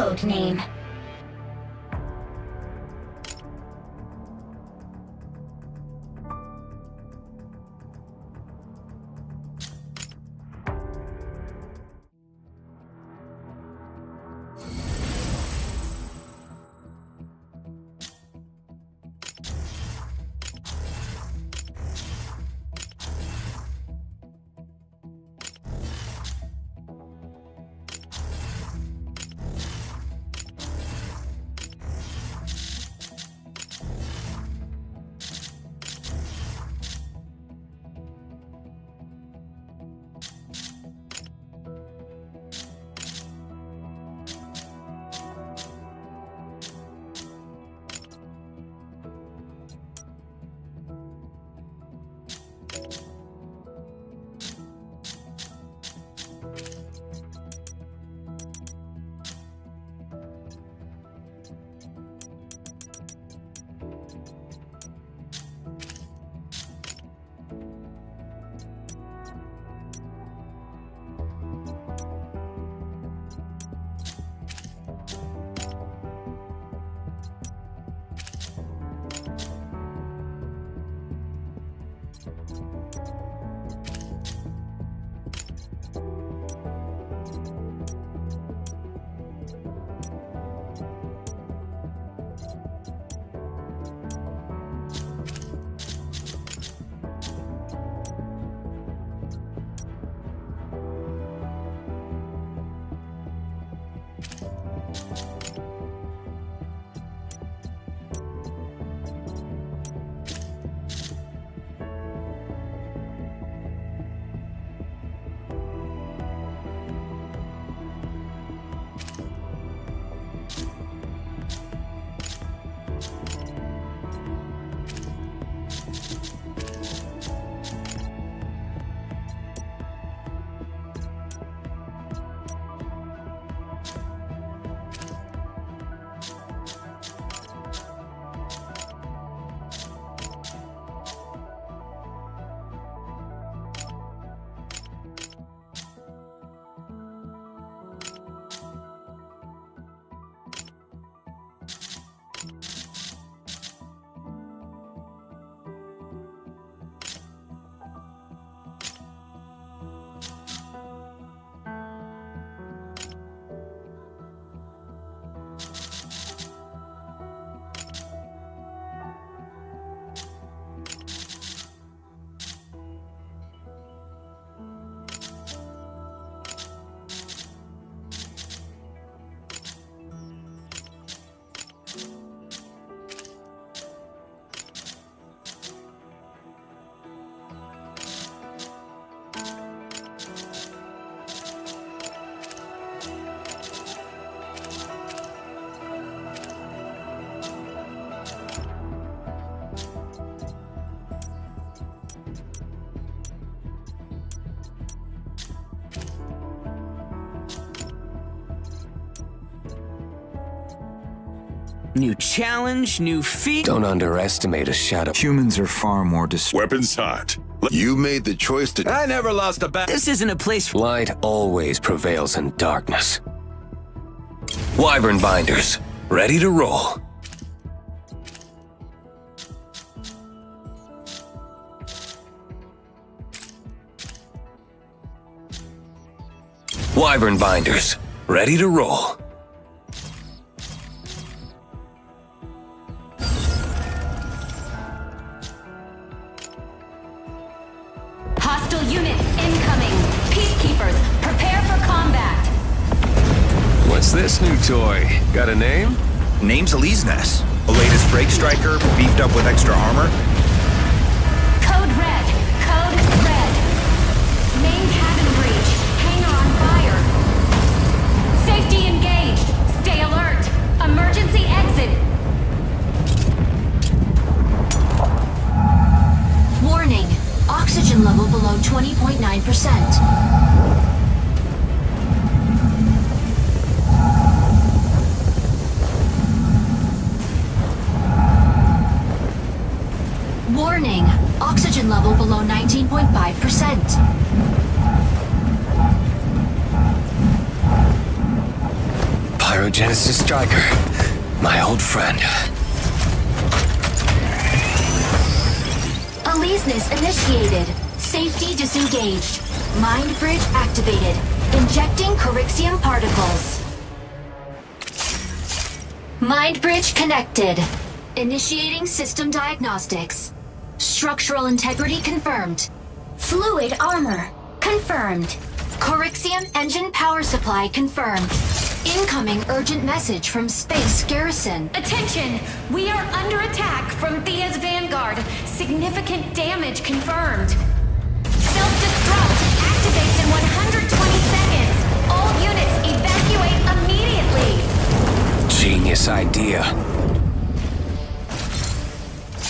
code name. New challenge, new feat. Don't underestimate a shadow. Humans are far more Weapons hot. You made the choice to. I never lost a battle. This isn't a place for. Light always prevails in darkness. Wyvern binders, ready to roll. Wyvern binders, ready to roll. Hostile units incoming. Peacekeepers, prepare for combat. What's this new toy? Got a name? Name's Eliznes. The latest break striker, beefed up with extra armor. Code red. Code red. Main cabin breach. Hangar on fire. Safety engaged. Stay alert. Emergency exit. Warning. Oxygen level below 20.9%. Warning. Oxygen level below 19.5%. Pyrogenesis Striker, my old friend. Aleseness initiated. Safety disengaged. Mind bridge activated. Injecting Corixium particles. Mind bridge connected. Initiating system diagnostics. Structural integrity confirmed. Fluid armor confirmed. Corixium engine power supply confirmed. Incoming urgent message from Space Garrison. Attention! We are under attack from Thea's vanguard. Significant damage confirmed. Self-destruct activates in 120 seconds. All units evacuate immediately. Genius idea.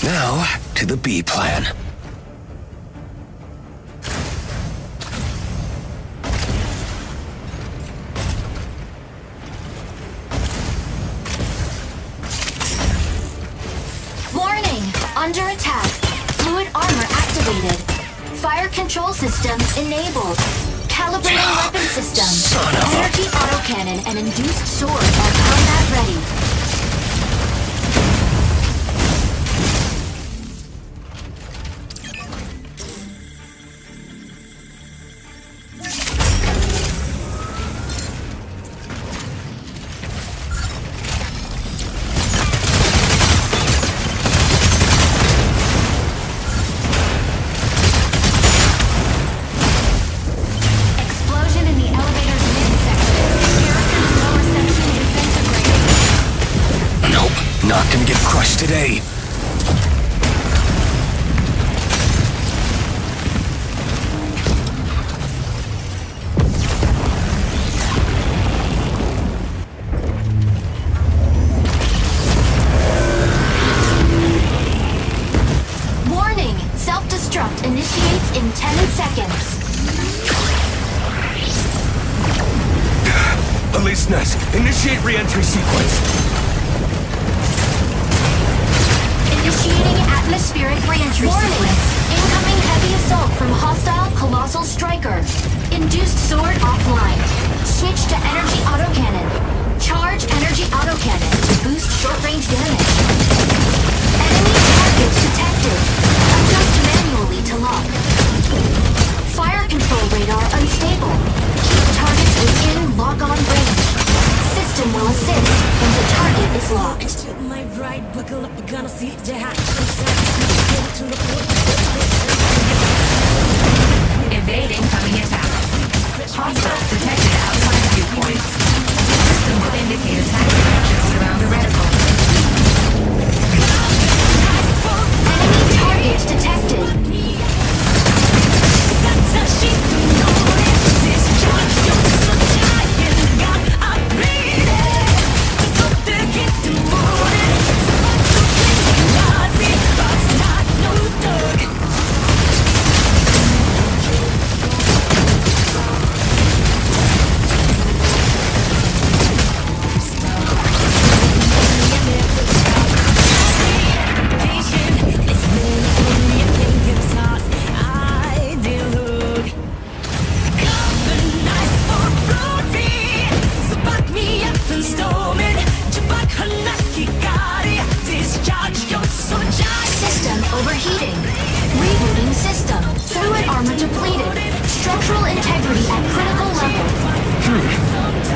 Now, to the B plan. Warning! Under attack. Fluid armor activated. Fire control system enabled. Calibrating weapon system. Son of a- Energy autocannon and induced sword are combat ready. Explosion in the elevator's midsection. Garrison's lower section disintegrated. Nope, not gonna get crushed today. Warning! Self-destruct initiates in 10 seconds. Aleseness, initiate re-entry sequence. Initiating atmospheric reentry sequence. Incoming heavy assault from hostile colossal striker. Induced sword offline. Switch to energy autocannon. Charge energy autocannon to boost short-range damage. Enemy targets detected. Adjust manually to lock. Fire control radar unstable. Keep targets within lock-on range. System will assist when the target is locked. My right buckle up, gonna see the hat. Evade incoming attack. Hostiles detected outside viewpoint. System will indicate attack directions around the reticle. Enemy targets detected. System overheating. Rebooting system. Fluid armor depleted. Structural integrity at critical level.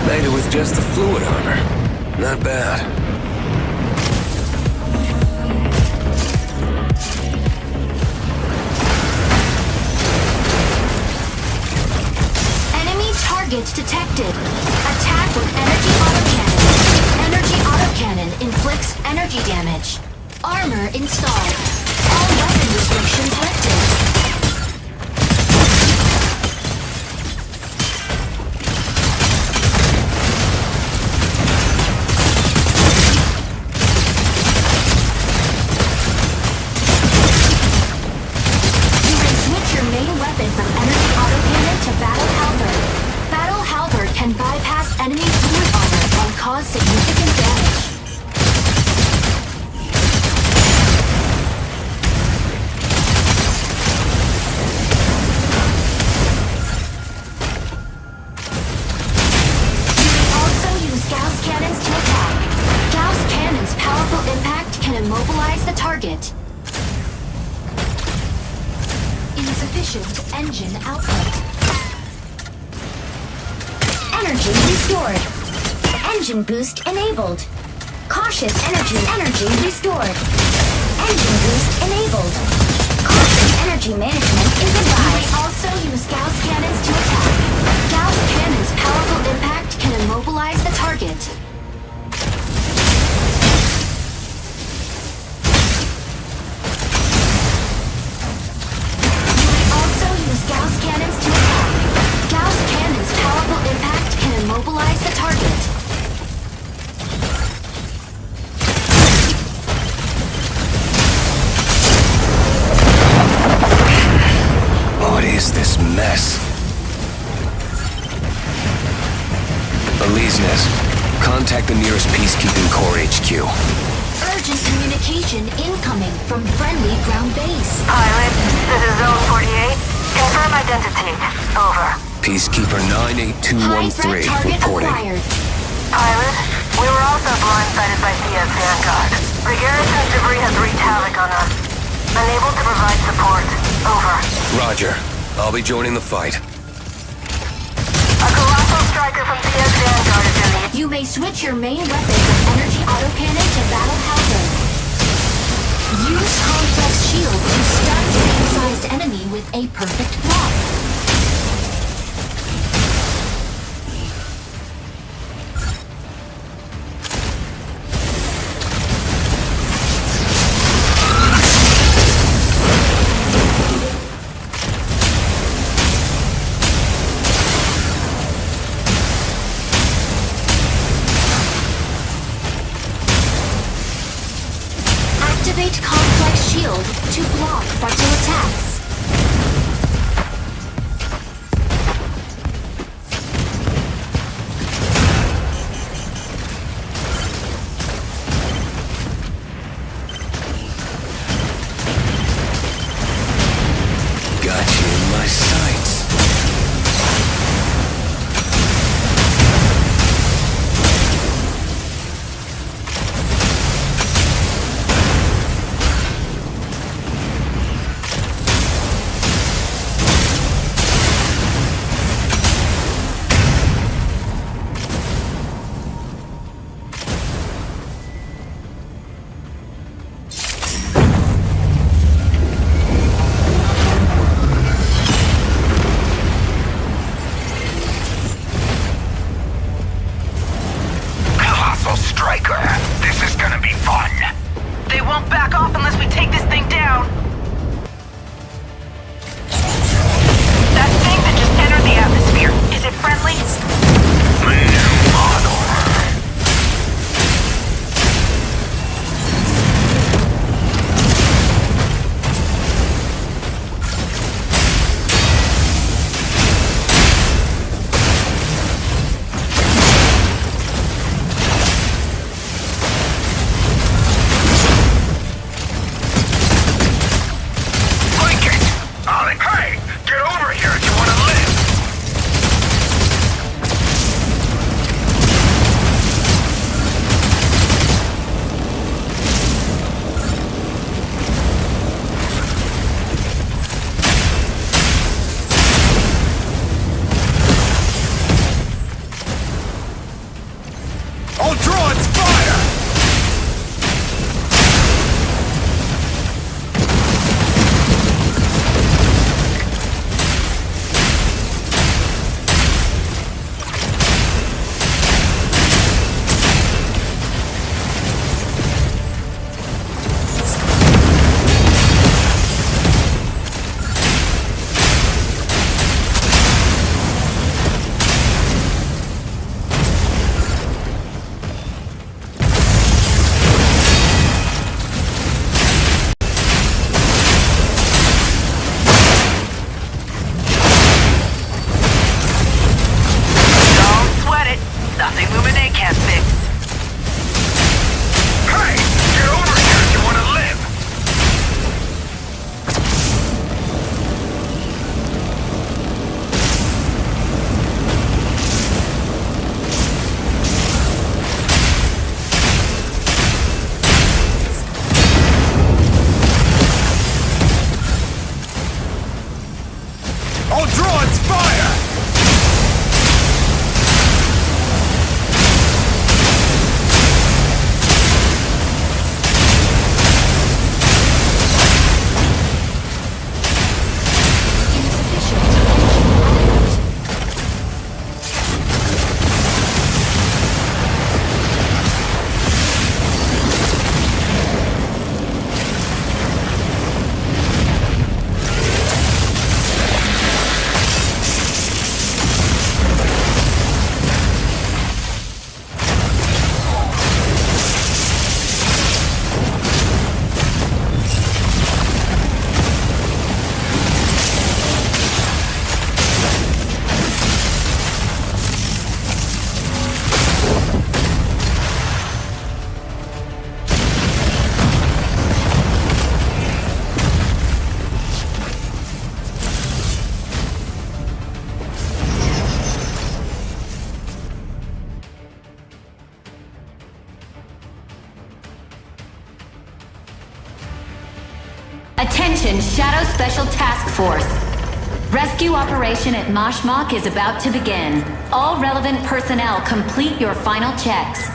Made it with just the fluid armor. Not bad. Enemy targets detected. Attack with energy autocannon. Energy autocannon inflicts energy damage. Armor installed. All weapon restrictions lifted. You can switch your main weapon from energy autocannon to battle halberd. Battle halberd can bypass enemy fluid armor and cause significant damage. immobilize the target. Insufficient engine output. Energy restored. Engine boost enabled. Cautious energy restored. Engine boost enabled. Cautious energy management is advised. You may also use Gauss cannons to attack. Gauss cannons' powerful impact can immobilize the target. You may also use Gauss cannons to attack. Gauss cannons' powerful impact can immobilize the target. What is this mess? Aliznes, contact the nearest peacekeeping corps HQ. Urgent communication incoming from friendly ground base. Pilot, this is Zone 48. Confirm identity. Over. Peacekeeper High threat 98213 target reporting. acquired. Pilot, we were also blindsided by CS Vanguard. The garrison's debris has wreaked havoc on us. Unable to provide support. Over. Roger. I'll be joining the fight. A colossal striker from CS Vanguard is in the... You may switch your main weapon from energy autocannon to battle halberd. Use complex shield to stun same-sized enemy with a perfect block. Activate complex shield to block frontal attacks. Got you in my sights. Attention, Shadow Special Task Force. Rescue operation at Moshmok is about to begin. All relevant personnel complete your final checks.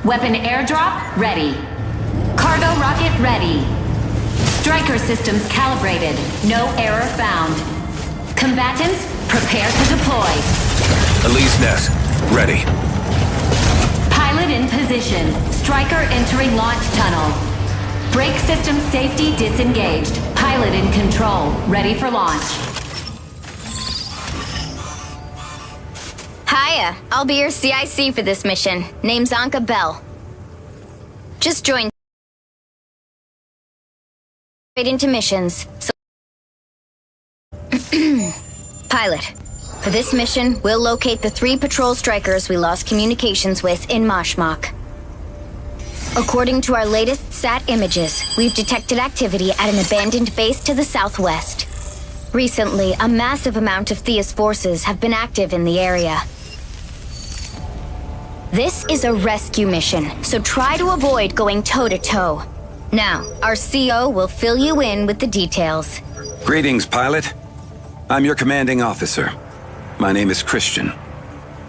Weapon airdrop ready. Cargo rocket ready. Striker systems calibrated. No error found. Combatants, prepare to deploy. Elise Ness, ready. Pilot in position. Striker entering launch tunnel. Brake system safety disengaged. Pilot in control. Ready for launch. Hiya, I'll be your CIC for this mission. Name's Anka Bell. Just joined straight into missions. So Pilot, for this mission, we'll locate the 3 patrol strikers we lost communications with in Moshmok. According to our latest SAT images, we've detected activity at an abandoned base to the southwest. Recently, a massive amount of Thea's forces have been active in the area. This is a rescue mission, so try to avoid going toe-to-toe. Now, our CO will fill you in with the details. Greetings, pilot. I'm your commanding officer. My name is Christian.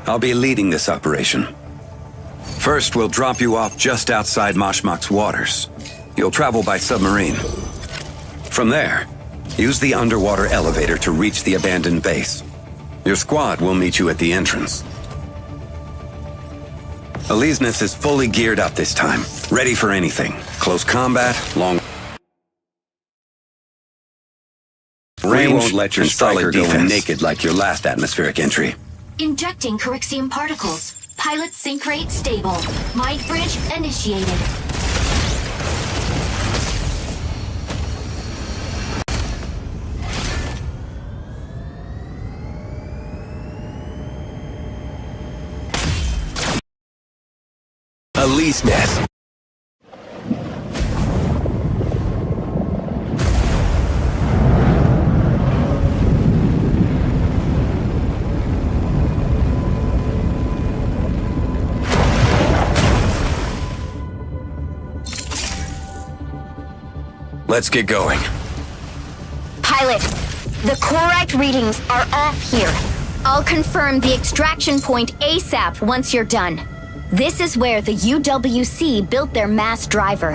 I'll be leading this operation. First, we'll drop you off just outside Moshmok's waters. You'll travel by submarine. From there, use the underwater elevator to reach the abandoned base. Your squad will meet you at the entrance. Aleseness is fully geared up this time, ready for anything. Close combat, long range, won't let your striker go in naked like your last atmospheric entry. Injecting Corixium particles. Pilot sync rate stable. Mind bridge initiated. Elise Ness. Let's get going. Pilot, the Corite readings are off here. I'll confirm the extraction point ASAP once you're done. This is where the UWC built their mass driver.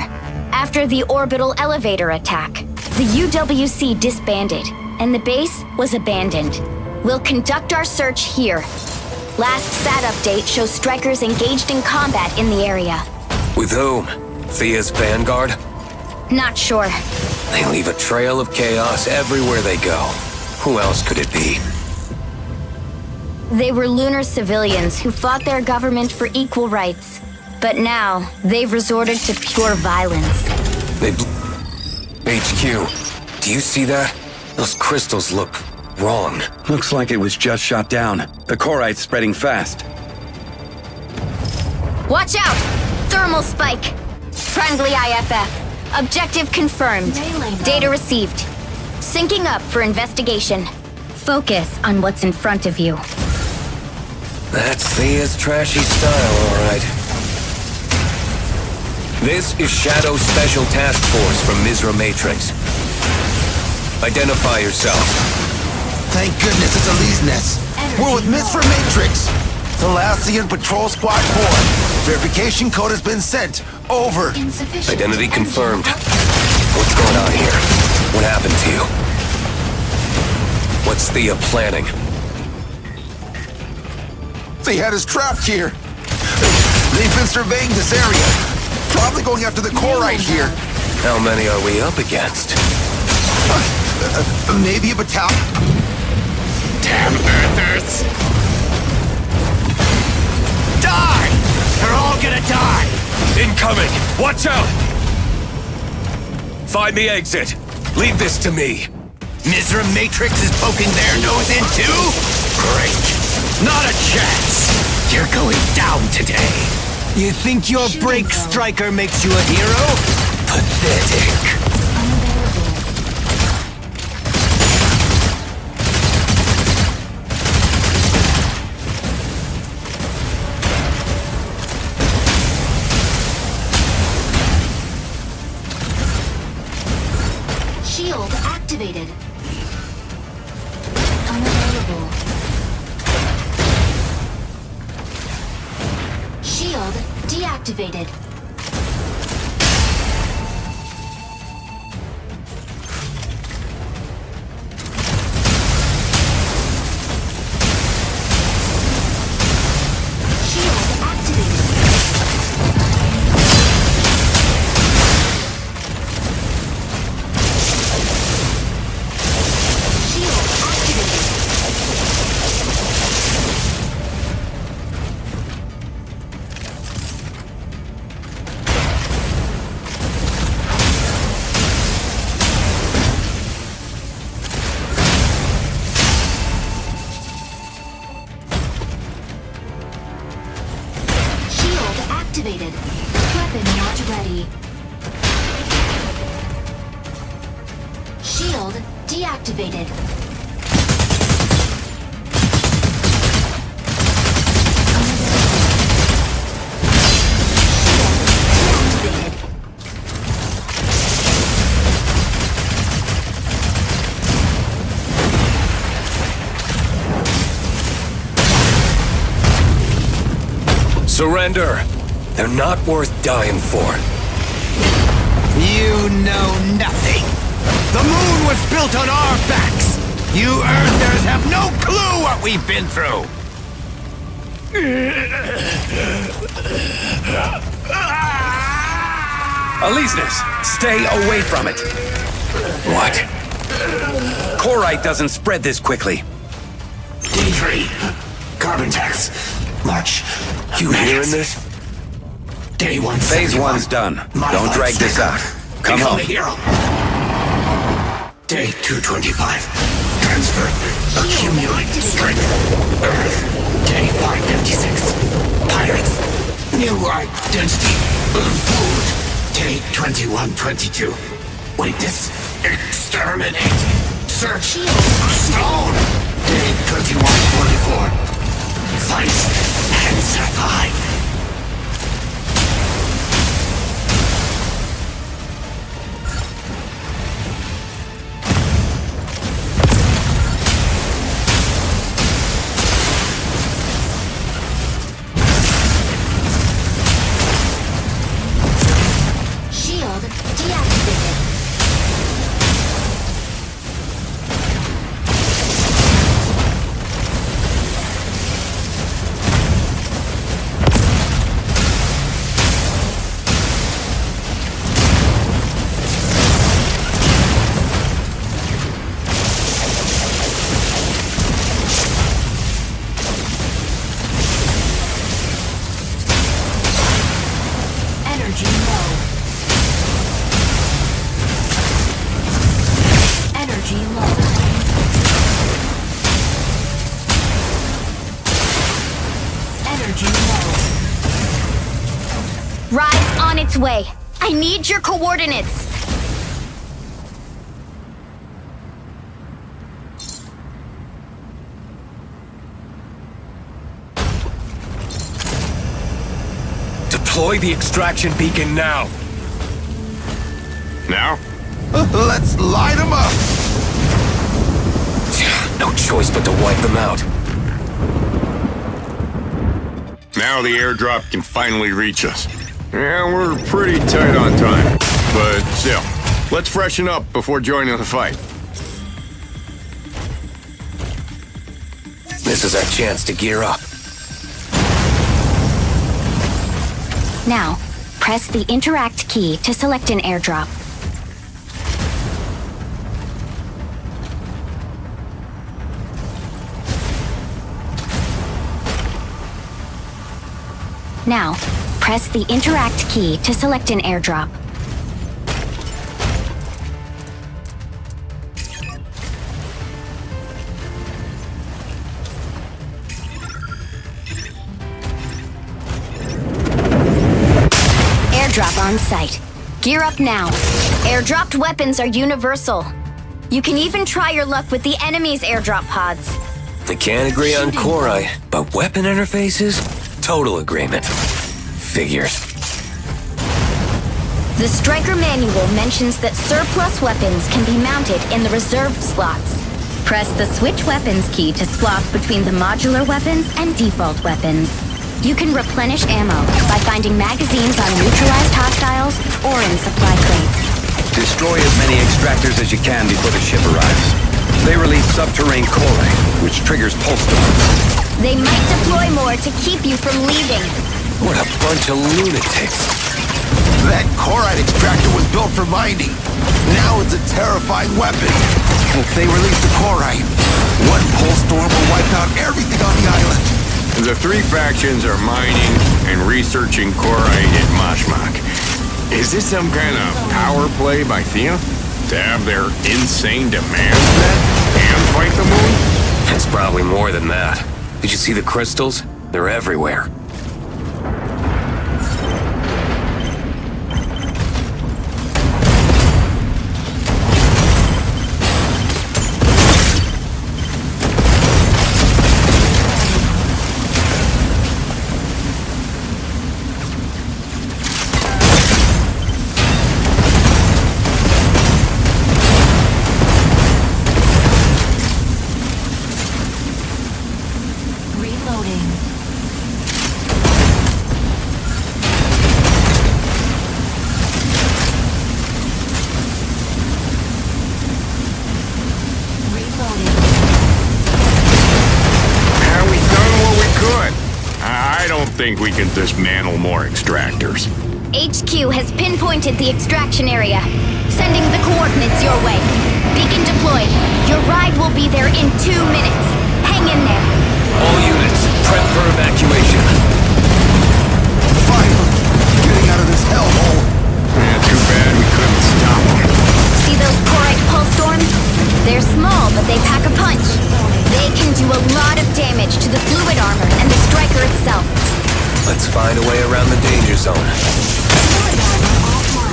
After the orbital elevator attack, the UWC disbanded, and the base was abandoned. We'll conduct our search here. Last SAT update shows strikers engaged in combat in the area. With whom? Thea's Vanguard? Not sure. They leave a trail of chaos everywhere they go. Who else could it be? They were lunar civilians who fought their government for equal rights. But now, they've resorted to pure violence. HQ, do you see that? Those crystals look wrong. Looks like it was just shot down. The Corite's spreading fast. Watch out! Thermal spike! Friendly IFF. Objective confirmed. Data received. Syncing up for investigation. Focus on what's in front of you. That's Thea's trashy style, all right. This is Shadow Special Task Force from Misra Matrix. Identify yourself. Thank goodness it's Aleseness. We're with Misra Matrix. Thalassian Patrol Squad 4. Verification code has been sent. Over. Identity confirmed. What's going on here? What happened to you? What's Thea planning? They had us trapped here. They've been surveying this area. Probably going after the Corite here. How many are we up against? Maybe a battalion. Damn Earthers! Die! They're all gonna die! Incoming! Watch out! Find the exit. Leave this to me. Misra Matrix is poking their nose in too? Great. Not a chance. You're going down today. You think your break striker makes you a hero? Pathetic. deactivated. Shield activated. Shield activated. Shield activated. Weapon not ready. Shield deactivated. Shield deactivated. Surrender. They're not worth dying for. You know nothing. The moon was built on our backs. You Earthers have no clue what we've been through. Alisnes, stay away from it. What? Corite doesn't spread this quickly. D3. Carbon tax. March. You hearing this? Day 1. Phase 1's done. Don't drag this out. Come Become home. a hero. Day 225. Transfer. Accumulate strength. Earth. Day 556. Pirates. New identity. Food. Day 2122. Witness. Exterminate. Search. Stone. Day 2144. Fight and survive. Shield deactivated. Energy low. Energy low. Energy low. Rise on its way. I need your coordinates. Deploy the extraction beacon now. Now? Let's light them up! No choice but to wipe them out. Now the airdrop can finally reach us. Yeah, we're pretty tight on time. But still, let's freshen up before joining the fight. This is our chance to gear up. Now, press the interact key to select an airdrop. Now, press the interact key to select an airdrop. Airdrop on site. Gear up now. Airdropped weapons are universal. You can even try your luck with the enemy's airdrop pods. They can't agree on Corite, but weapon interfaces? Total agreement. Figures. The Striker manual mentions that surplus weapons can be mounted in the reserved slots. Press the switch weapons key to swap between the modular weapons and default weapons. You can replenish ammo by finding magazines on neutralized hostiles or in supply crates. Destroy as many extractors as you can before the ship arrives. They release subterranean chloride, which triggers pulse storms. They might deploy more to keep you from leaving. What a bunch of lunatics. That chloride extractor was built for mining. Now it's a terrifying weapon. If they release the chloride, one pulse storm will wipe out everything on the island. The three factions are mining and researching chloride at Mashmak. Is this some kind of power play by Thea? To have their insane demands met and fight the moon? It's probably more than that. Did you see the crystals? They're everywhere. I think we can dismantle more extractors. HQ has pinpointed the extraction area. Sending the coordinates your way. Beacon deployed. Your ride will be there in 2 minutes. Hang in there. All units, prep for evacuation. Finally, getting out of this hellhole. Yeah, too bad we couldn't stop them. See those chloride pulse storms? They're small, but they pack a punch. They can do a lot of damage to the fluid armor and the striker itself. Let's find a way around the danger zone.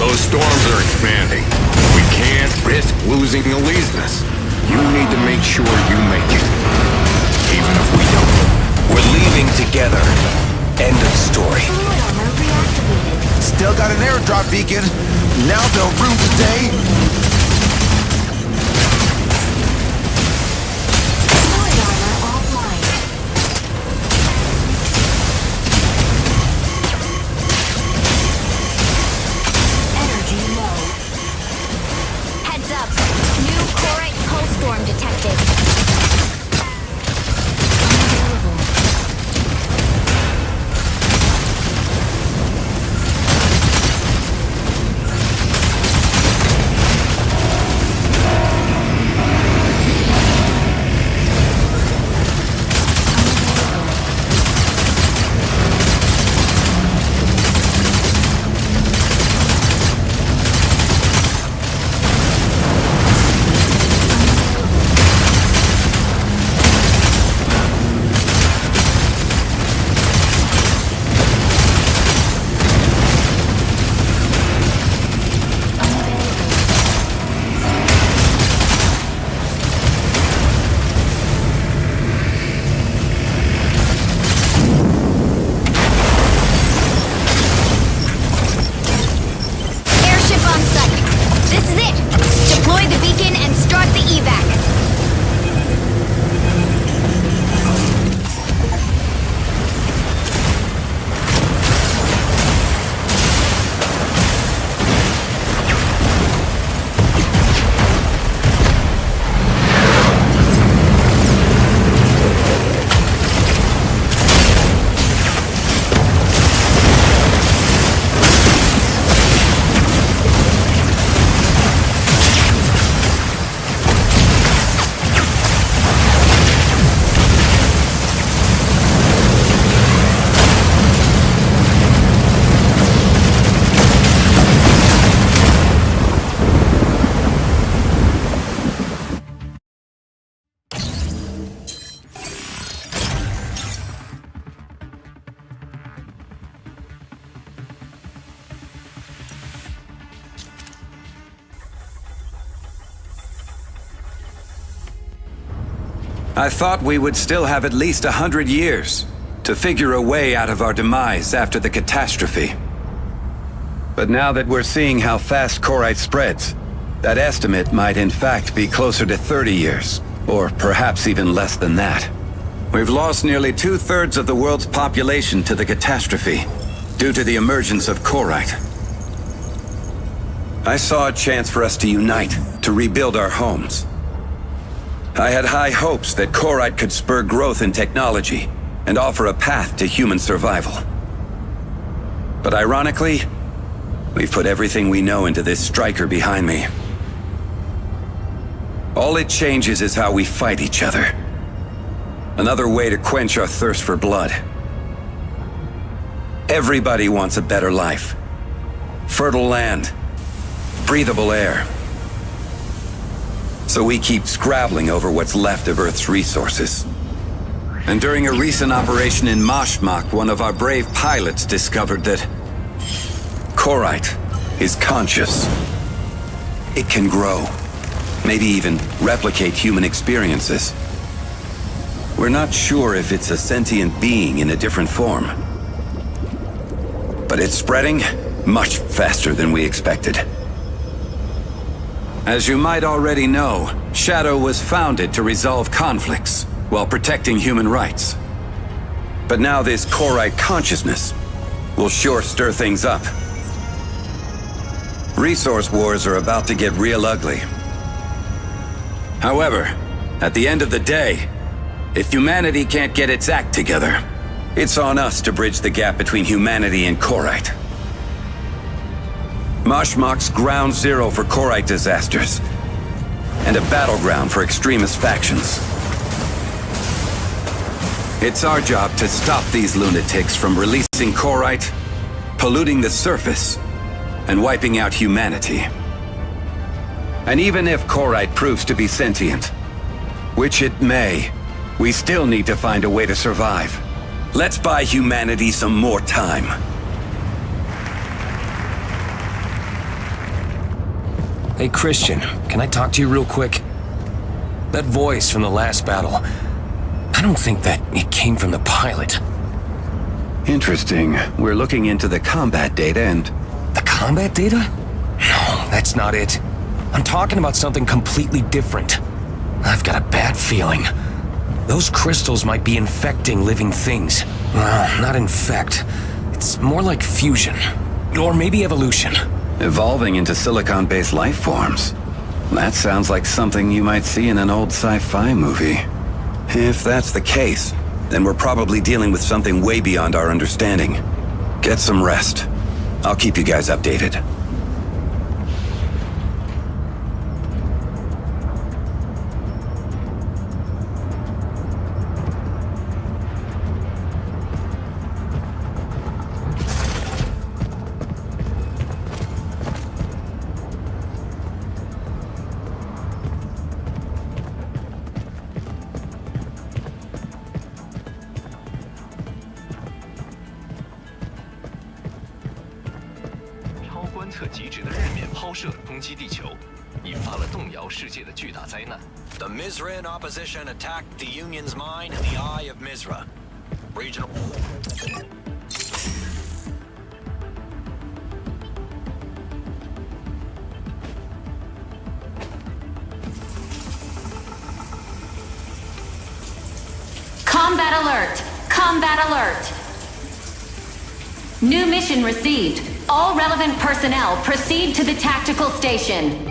Those storms are expanding. We can't risk losing Elysius. You need to make sure you make it. Even if we don't. We're leaving together. End of story. Still got an airdrop beacon. Now they'll rue the day. I thought we would still have at least 100 years to figure a way out of our demise after the catastrophe. But now that we're seeing how fast chloride spreads, that estimate might in fact be closer to 30 years, or perhaps even less than that. We've lost nearly 2/3 of the world's population to the catastrophe due to the emergence of Korite. I saw a chance for us to unite, to rebuild our homes. I had high hopes that Korite could spur growth in technology and offer a path to human survival. But ironically, we've put everything we know into this striker behind me. All it changes is how we fight each other. Another way to quench our thirst for blood. Everybody wants a better life. Fertile land. Breathable air. So we keep scrabbling over what's left of Earth's resources. And during a recent operation in Mashmak, one of our brave pilots discovered that Korite is conscious. It can grow. Maybe even replicate human experiences. We're not sure if it's a sentient being in a different form. But it's spreading much faster than we expected. As you might already know, Shadow was founded to resolve conflicts while protecting human rights. But now this Korite consciousness will sure stir things up. Resource wars are about to get real ugly. However, at the end of the day, if humanity can't get its act together, it's on us to bridge the gap between humanity and Korite. Mashmak's ground zero for Korite disasters, and a battleground for extremist factions. It's our job to stop these lunatics from releasing Korite, polluting the surface, and wiping out humanity. And even if Korite proves to be sentient, which it may, we still need to find a way to survive. Let's buy humanity some more time. Hey, Christian, can I talk to you real quick? That voice from the last battle, I don't think that it came from the pilot. Interesting. We're looking into the combat data and... The combat data? No, that's not it. I'm talking about something completely different. I've got a bad feeling. Those crystals might be infecting living things. Well, not infect. It's more like fusion. Or maybe evolution. Evolving into silicon-based life forms. That sounds like something you might see in an old sci-fi movie. If that's the case, then we're probably dealing with something way beyond our understanding. Get some rest. I'll keep you guys updated. The Mizran opposition attacked the Union's mine in the Eye of Mizra. Regional... Combat alert! Combat alert! New mission received. All relevant personnel proceed to the tactical station.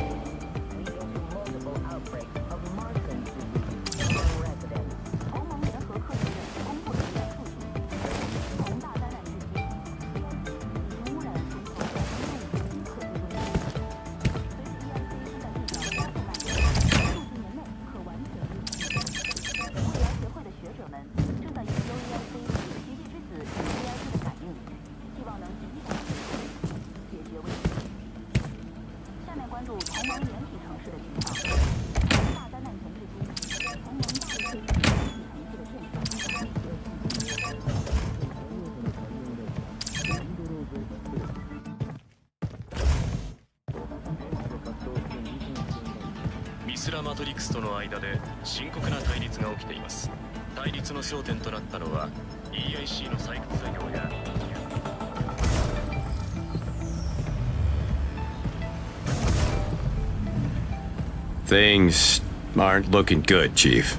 Things aren't looking good, Chief.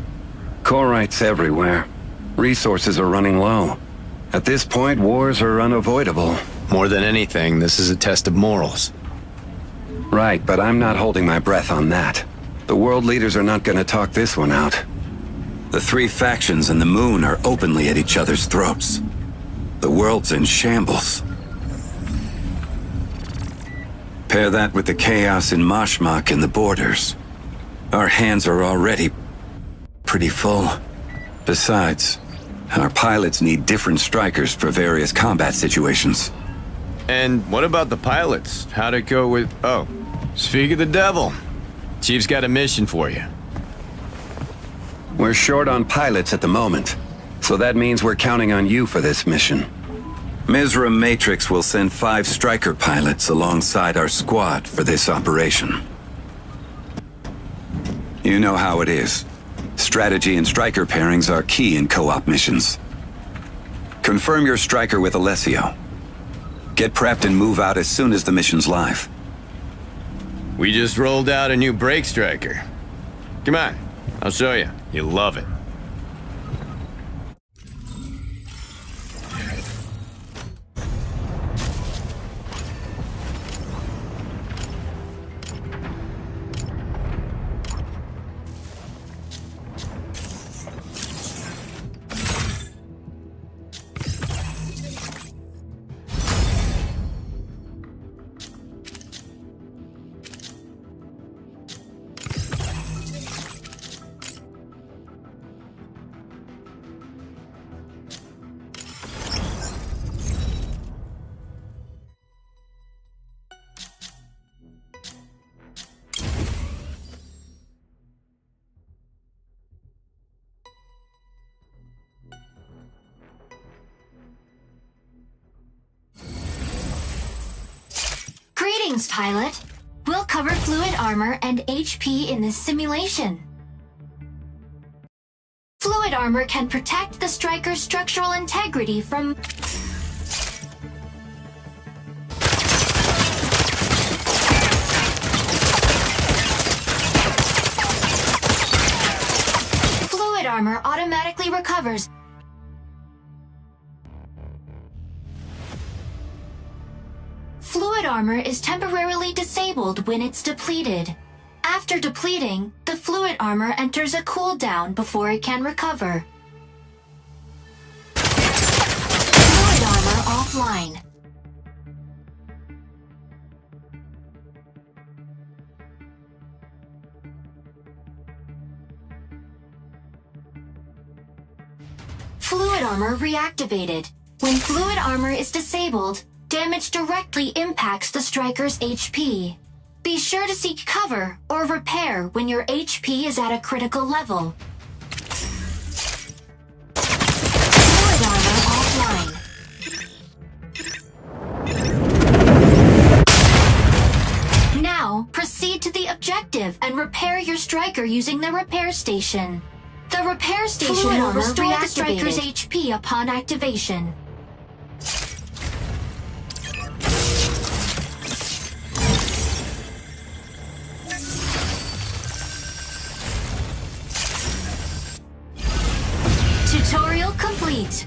Korite's everywhere. Resources are running low. At this point, wars are unavoidable. More than anything, this is a test of morals. Right, but I'm not holding my breath on that. The world leaders are not gonna talk this one out. The three factions and the moon are openly at each other's throats. The world's in shambles. Pair that with the chaos in Mashmak and the borders. Our hands are already pretty full. Besides, our pilots need different strikers for various combat situations. And what about the pilots? How'd it go with... Oh, speak of the devil. Chief's got a mission for you. We're short on pilots at the moment, so that means we're counting on you for this mission. Mizra Matrix will send 5 striker pilots alongside our squad for this operation. You know how it is. Strategy and striker pairings are key in co-op missions. Confirm your striker with Alessio. Get prepped and move out as soon as the mission's live. We just rolled out a new brake striker. Come on, I'll show you. You'll love it. Greetings, pilot. We'll cover fluid armor and HP in this simulation. Fluid armor can protect the striker's structural integrity from... Fluid armor automatically recovers. Fluid armor is temporarily disabled when it's depleted. After depleting, the fluid armor enters a cooldown before it can recover. Fluid armor offline. Fluid armor reactivated. When fluid armor is disabled, damage directly impacts the striker's HP. Be sure to seek cover or repair when your HP is at a critical level. Fluid armor offline. Now, proceed to the objective and repair your striker using the repair station. The repair station will restore the striker's HP upon activation. Tutorial complete.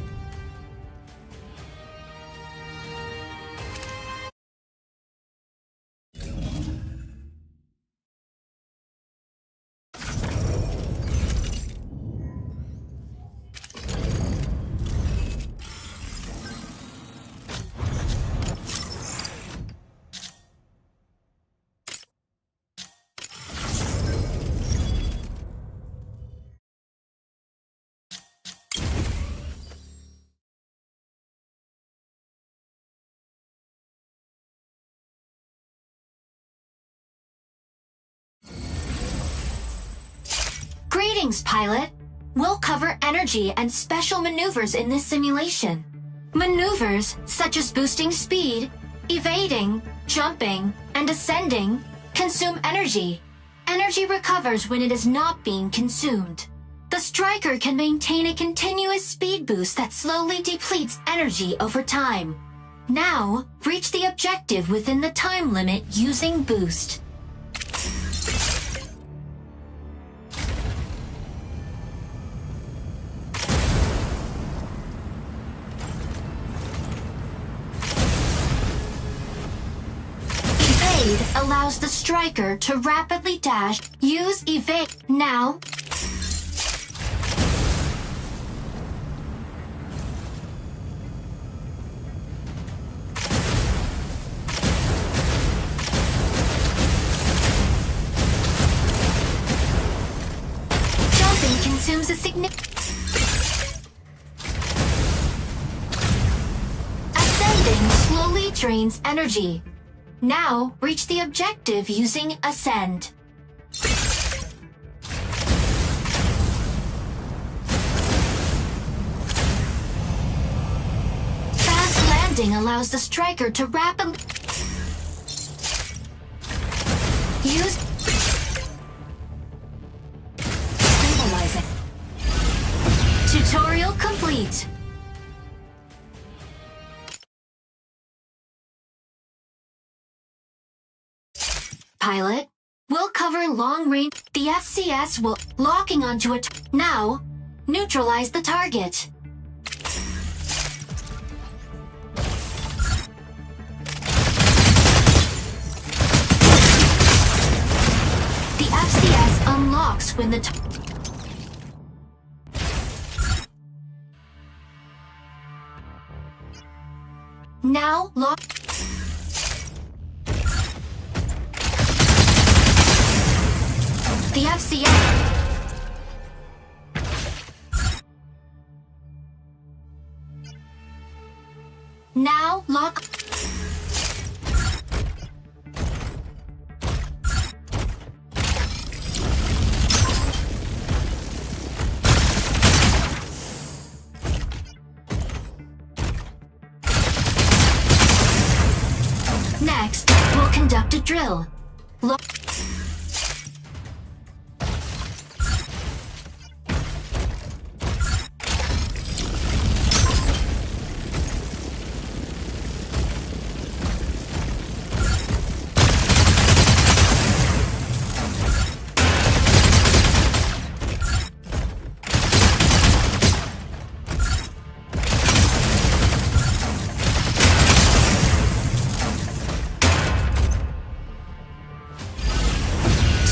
Greetings, pilot. We'll cover energy and special maneuvers in this simulation. Maneuvers such as boosting speed, evading, jumping, and ascending consume energy. Energy recovers when it is not being consumed. The striker can maintain a continuous speed boost that slowly depletes energy over time. Now, reach the objective within the time limit using boost. speed allows the striker to rapidly dash. Use evade. Now, jumping consumes a significant. Ascending slowly drains energy. Now, reach the objective using Ascend. Fast landing allows the striker to rapidly use stabilizing. Tutorial complete. Pilot, we'll cover long range. The FCS will locking onto it. Now, neutralize the target. The FCS unlocks when the now lock. The FCS. Now lock. Next, we'll conduct a drill. Lock.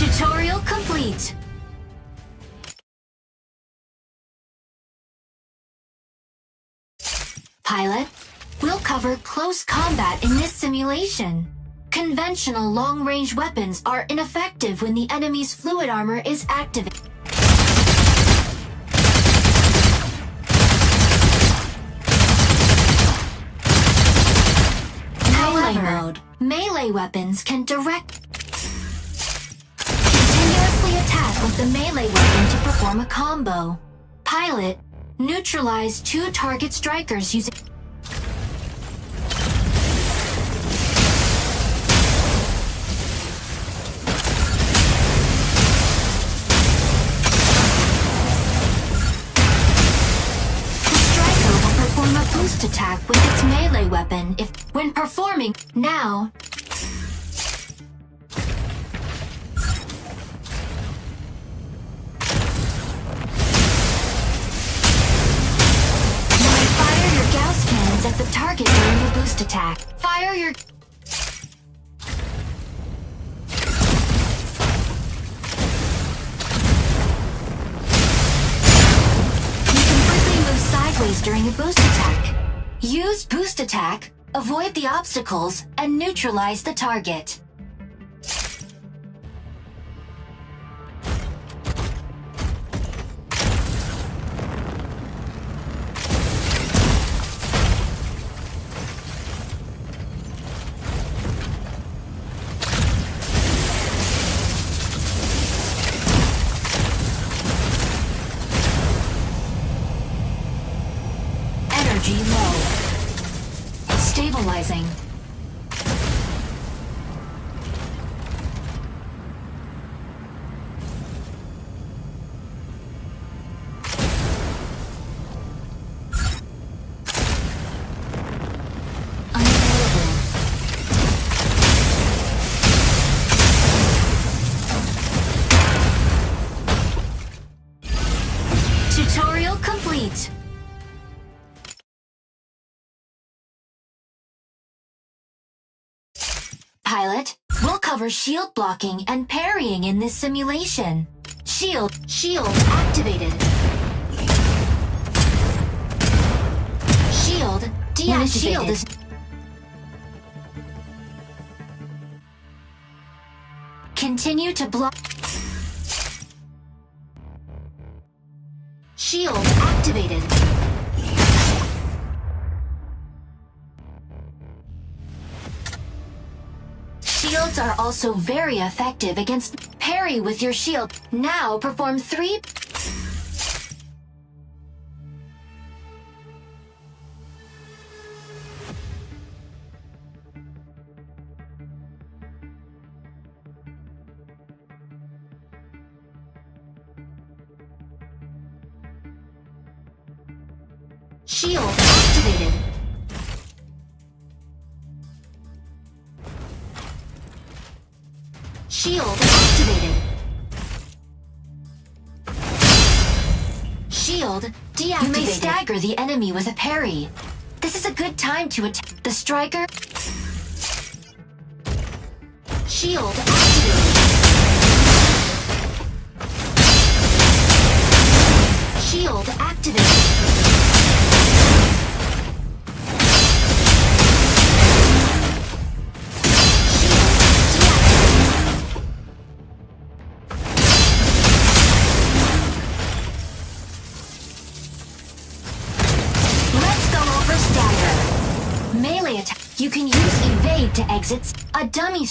Tutorial complete. Pilot, we'll cover close combat in this simulation. Conventional long-range weapons are ineffective when the enemy's fluid armor is activated. However, melee weapons can continuously attack with the melee weapon to perform a combo. Pilot, neutralize 2 target strikers using. The striker will perform a boost attack with its melee weapon when performing. Now, at the target during the boost attack. Fire your. You can quickly move sideways during a boost attack. Use boost attack, avoid the obstacles, and neutralize the target. Energy low. Stabilizing. Unavailable. Tutorial complete. Pilot, We'll cover shield blocking and parrying in this simulation. Shield activated. Shield deactivated. Shield is continue to block. Shield activated. Shields are also very effective against parry with your shield. Now perform 3. Shield activated. Shield activated. Shield deactivated. You may stagger the enemy with a parry. This is a good time to attack the striker. Shield activated. Shield activated. Melee attack. You can use evade to exit a dummy.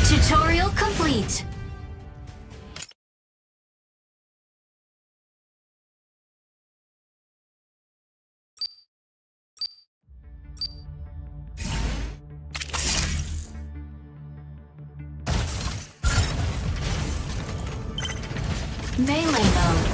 Tutorial complete. Melee mode.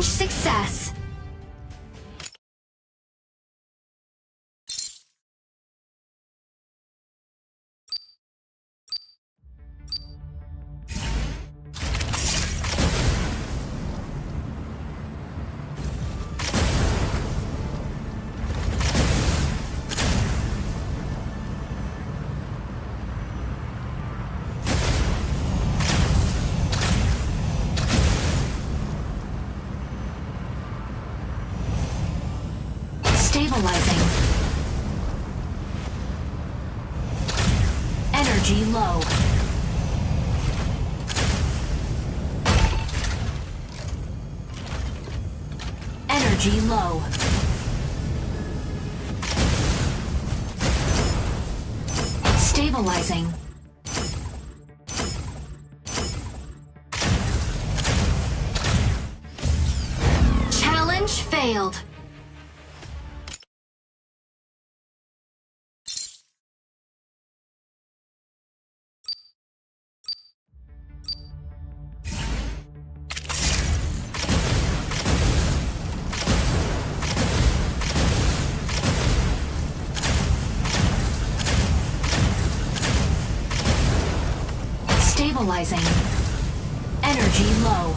Success. Stabilizing. Energy low. Energy low. Stabilizing. Challenge failed. Stabilizing. Energy low.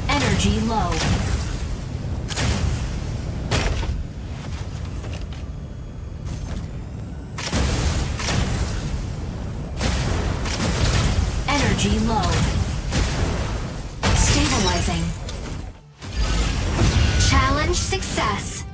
Energy low. Energy low. Stabilizing. Challenge success.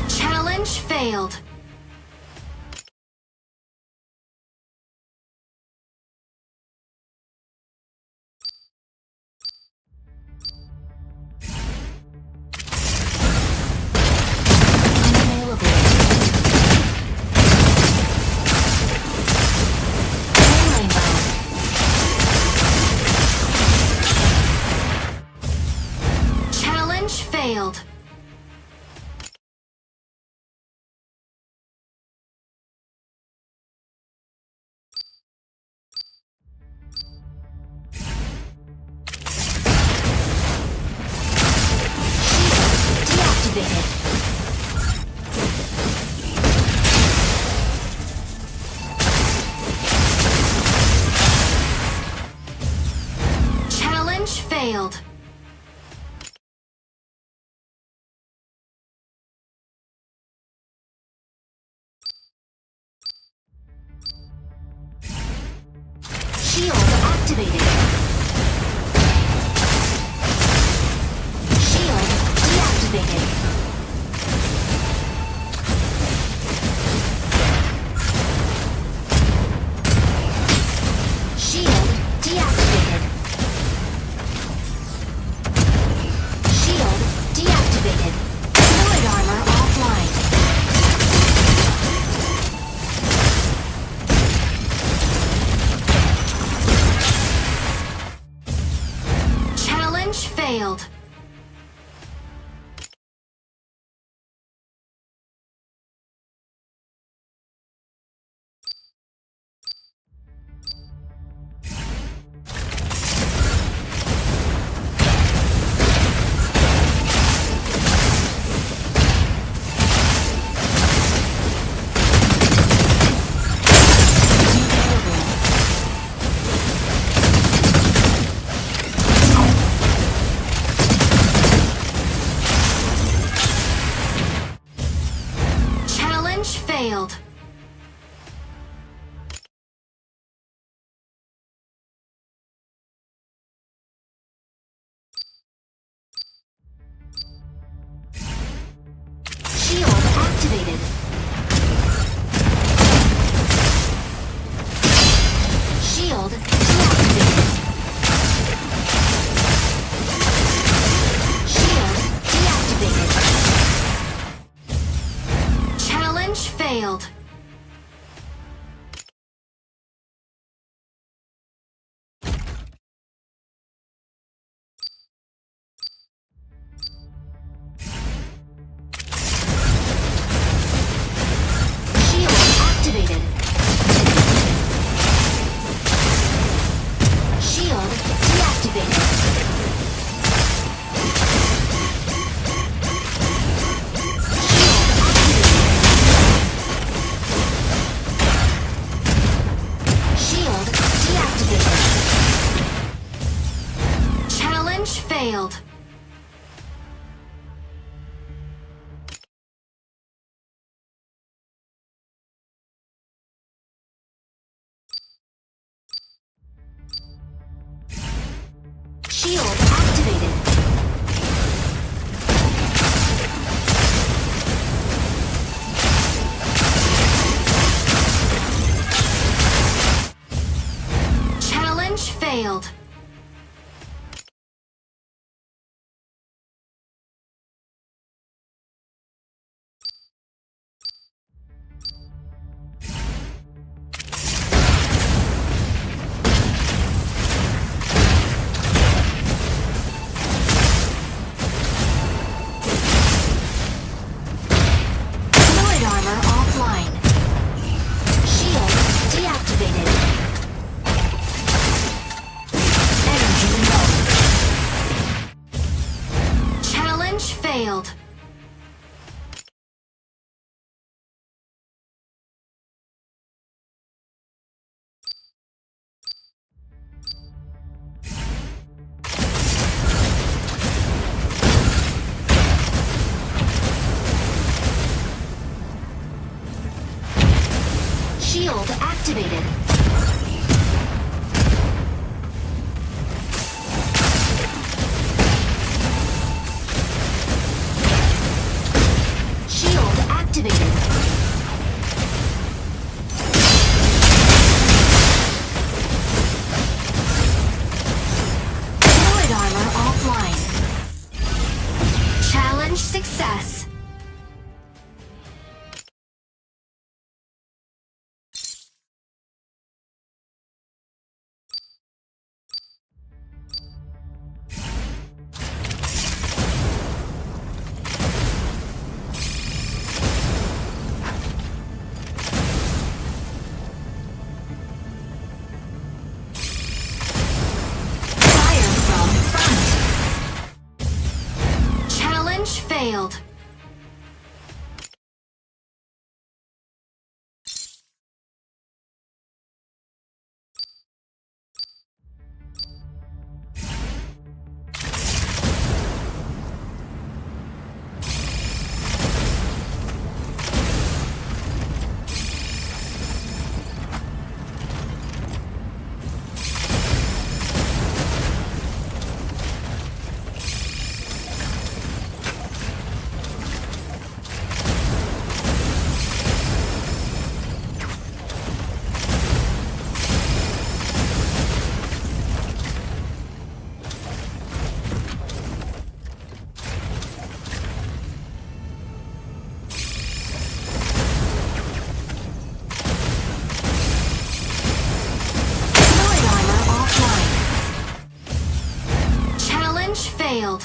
Challenge failed. Unavailable. Melee mode. Challenge failed. Deactivated. Challenge failed. Shield activated. Shield deactivated. Shield deactivated. Shield deactivated. Fluid armor offline. Challenge failed. Challenge failed. Shield activated. Shield deactivated. Shield deactivated. Challenge failed. Shield activated. Shield deactivated. Shield deactivated. Challenge failed. Shield activated. Challenge failed. Shield activated. Shield activated. Fluid armor offline. Challenge success. Fire from front. Challenge failed. Fluid armor offline. Challenge failed.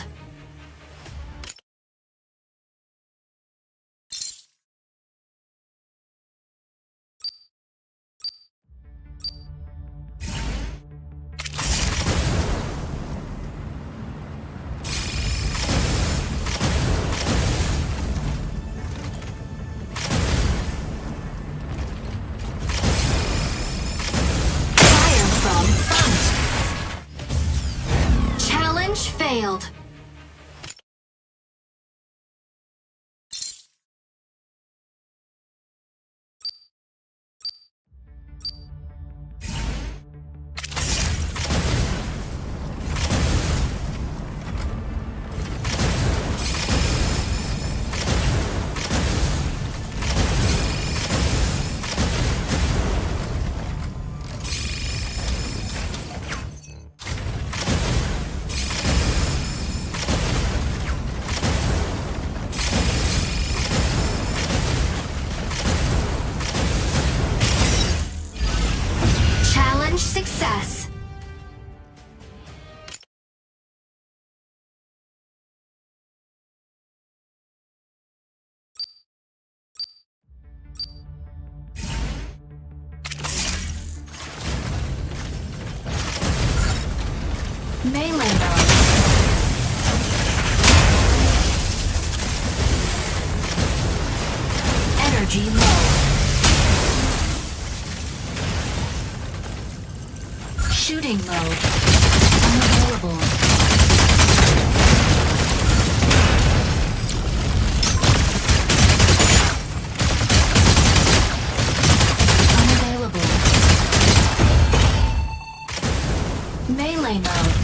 Fire from front. Challenge failed. Challenge success. Melee mode. Energy low. Shooting mode. Unavailable. Unavailable. Melee mode.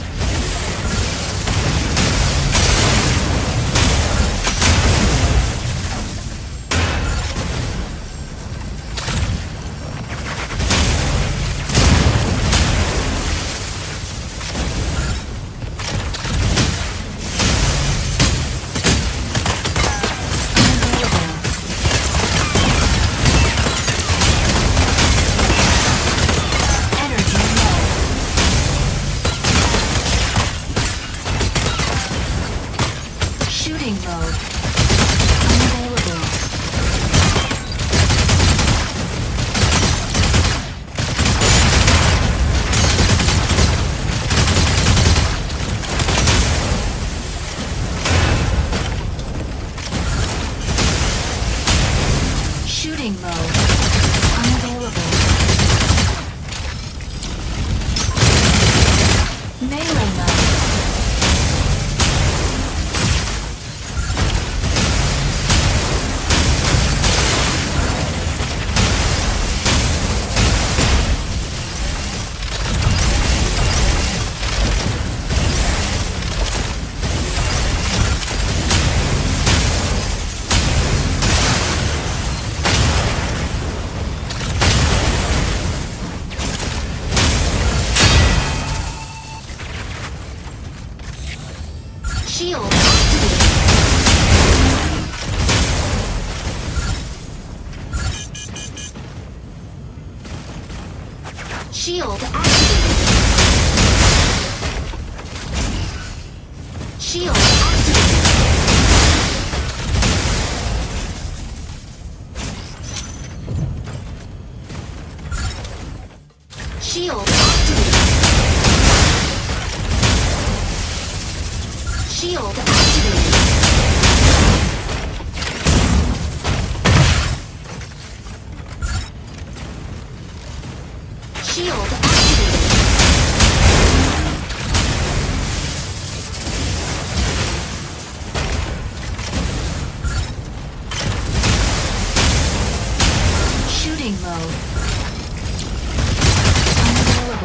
Energy low. Shooting mode. Unavailable. Shooting mode. Unavailable. Melee mode. Shield activated. Shield activated. Shield activated. Shield activated. Shield activated. Shooting mode. Unavailable.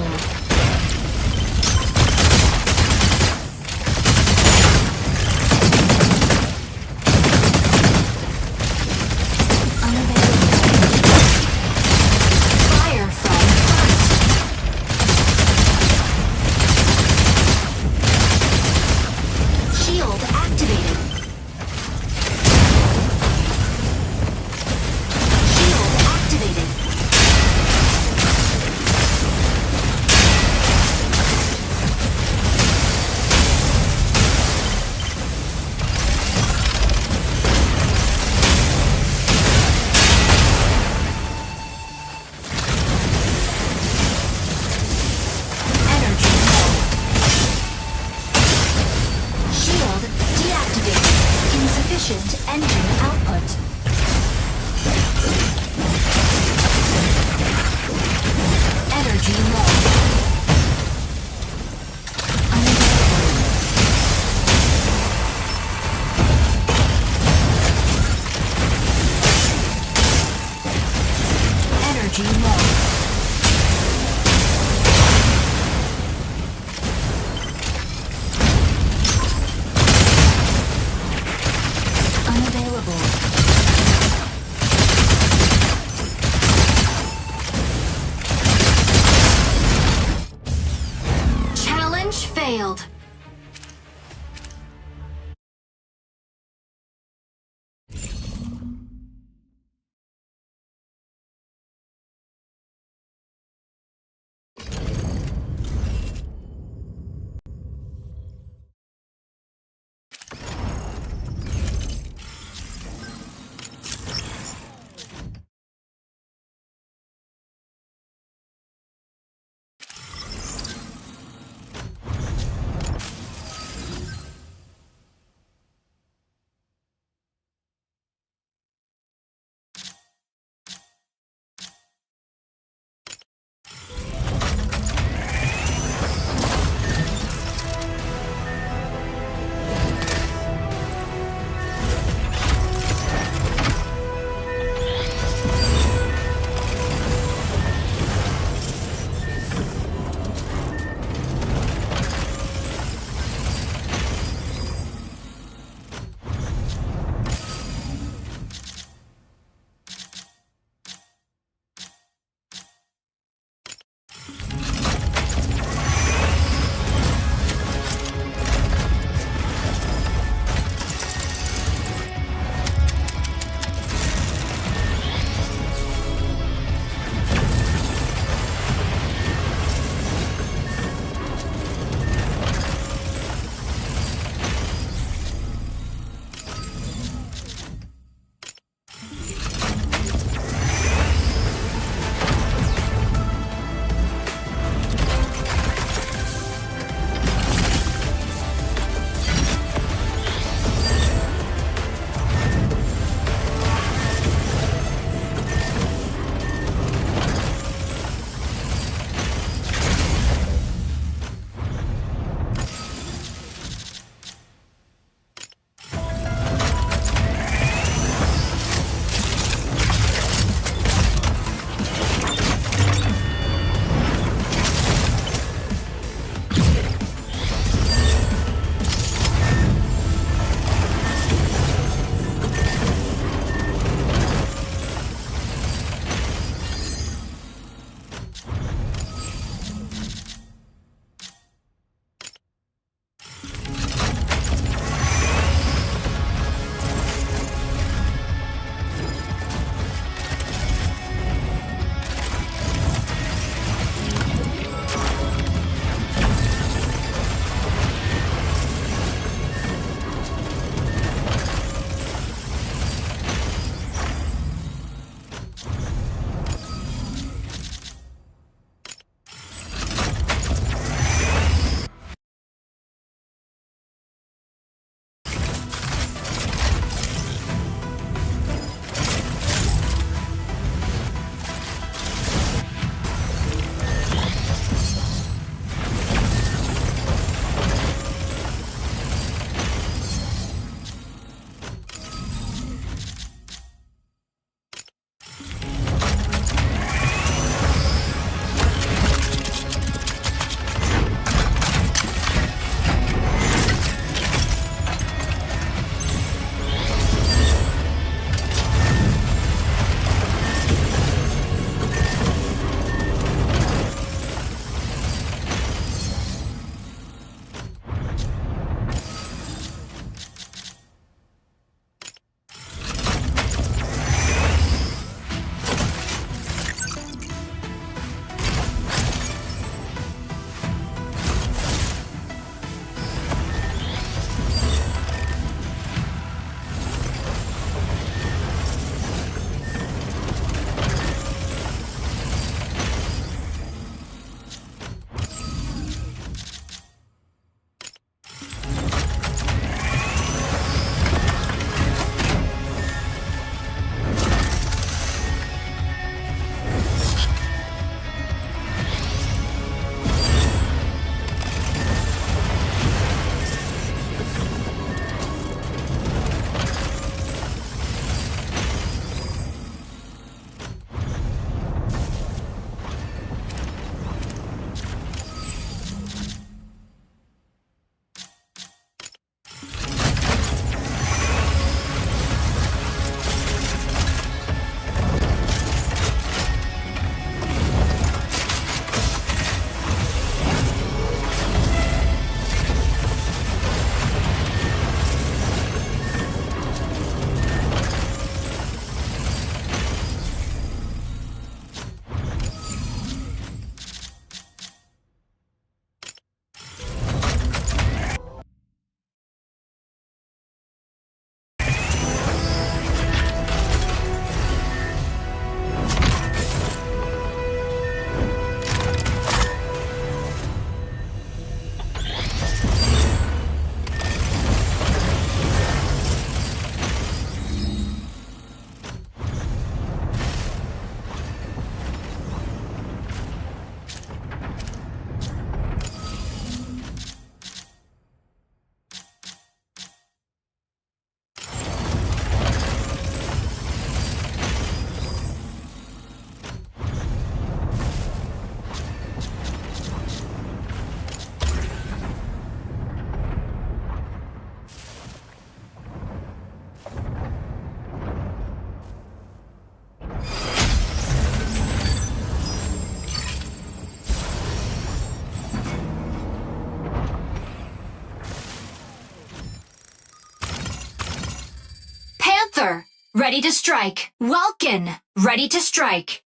ready to strike. Welkin, ready to strike.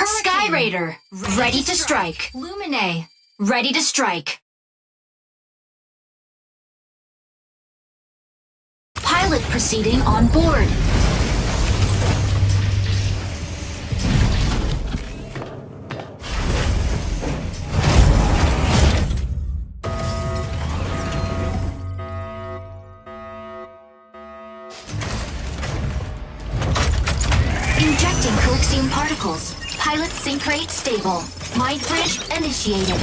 Sky Raider, ready to strike. Lumine, ready to strike. Pilot proceeding on board. Injecting coaxium particles. Pilot sync rate stable. Mind bridge initiated.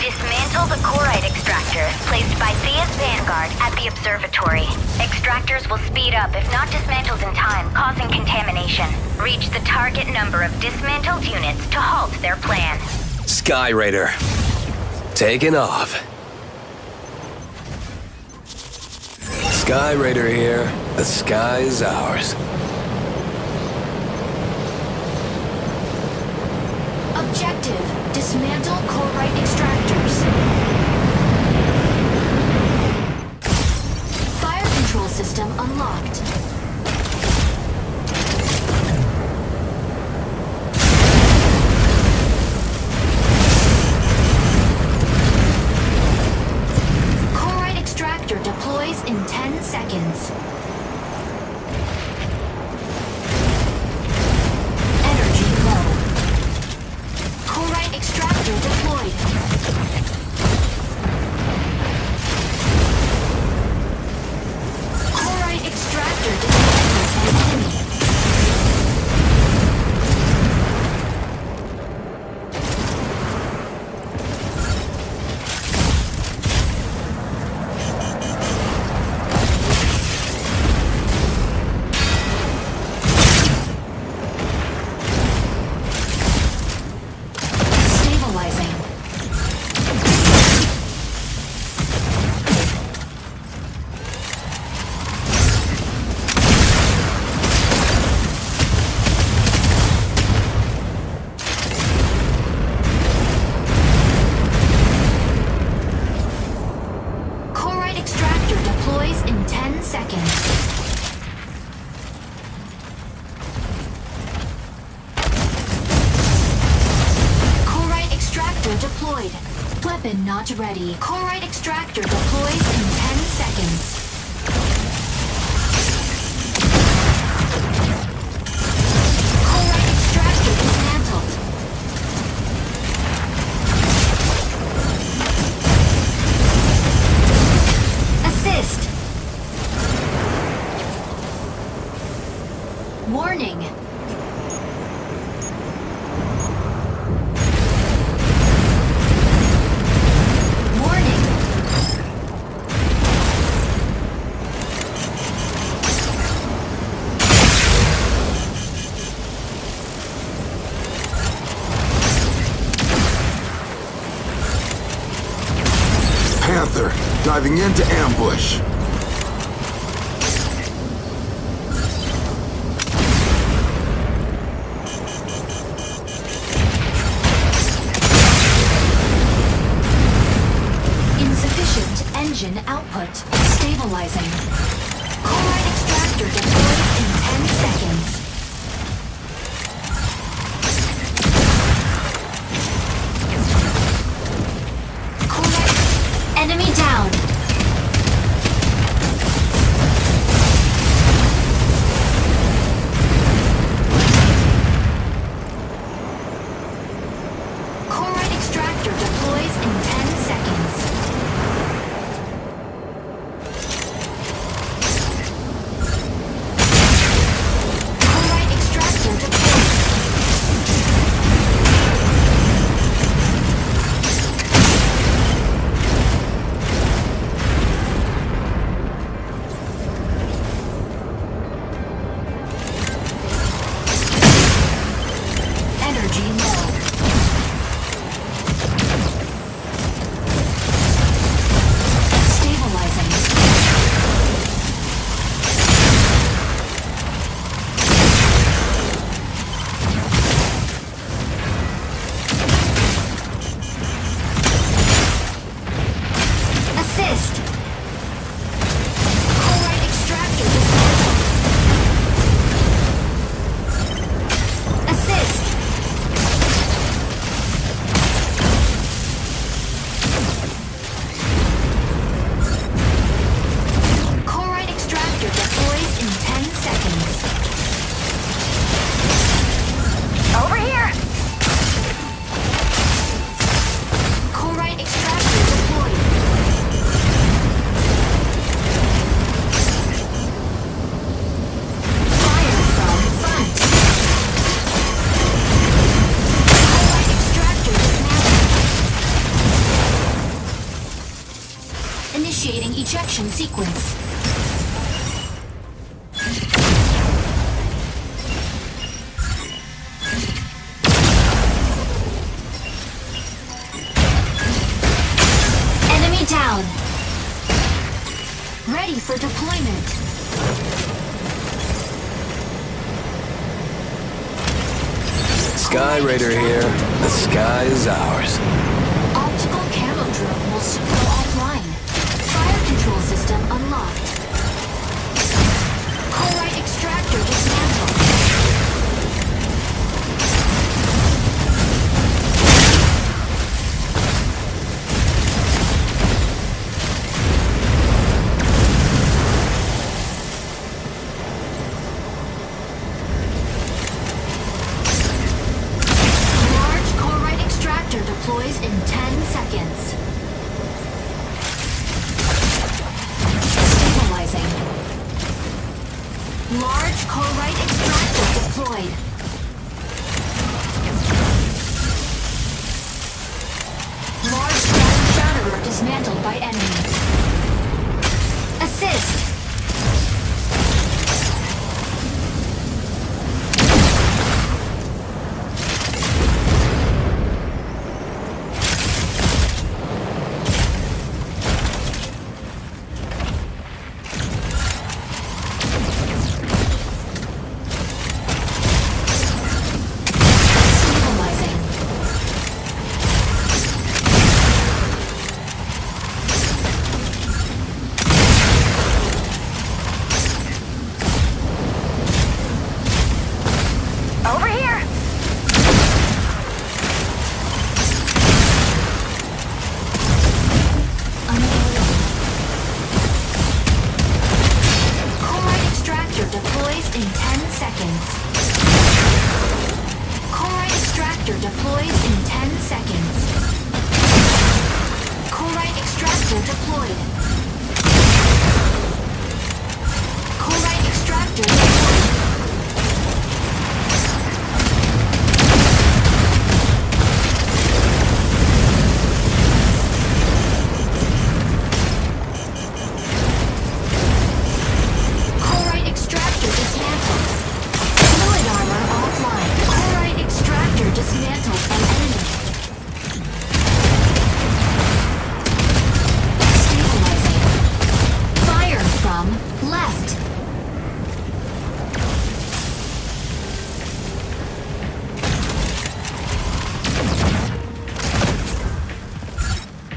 Dismantle the chloride extractor placed by Thea's Vanguard at the observatory. Extractors will speed up if not dismantled in time, causing contamination. Reach the target number of dismantled units to halt their plan. Sky Raider. Taking off. Sky Raider here. The sky is ours. Objective, dismantle chloride extractors. Fire control system unlocked. Chloride extractor deploys in 10 seconds. Energy low. Chloride extractor deployed. Chloride extractor dismantles an enemy. Stabilizing. Chloride extractor deploys in 10 seconds. Chloride extractor deployed. Weapon not ready. Chloride extractor deploys in 10 seconds. Chloride extractor dismantled. Assist. Warning. Warning. Panther, diving into ambush. Insufficient engine output. Stabilizing. Chloride extractor deployed in 10 seconds. Chloride. Enemy down. Sky Raider here. The sky is ours. Optical camo drone will soon go offline. Fire control system unlocked. Chlorite extractor dismantled. Deploys in 10 seconds. Stabilizing. Large chlorite extractor deployed. Large static shatterer dismantled by enemy. Assist.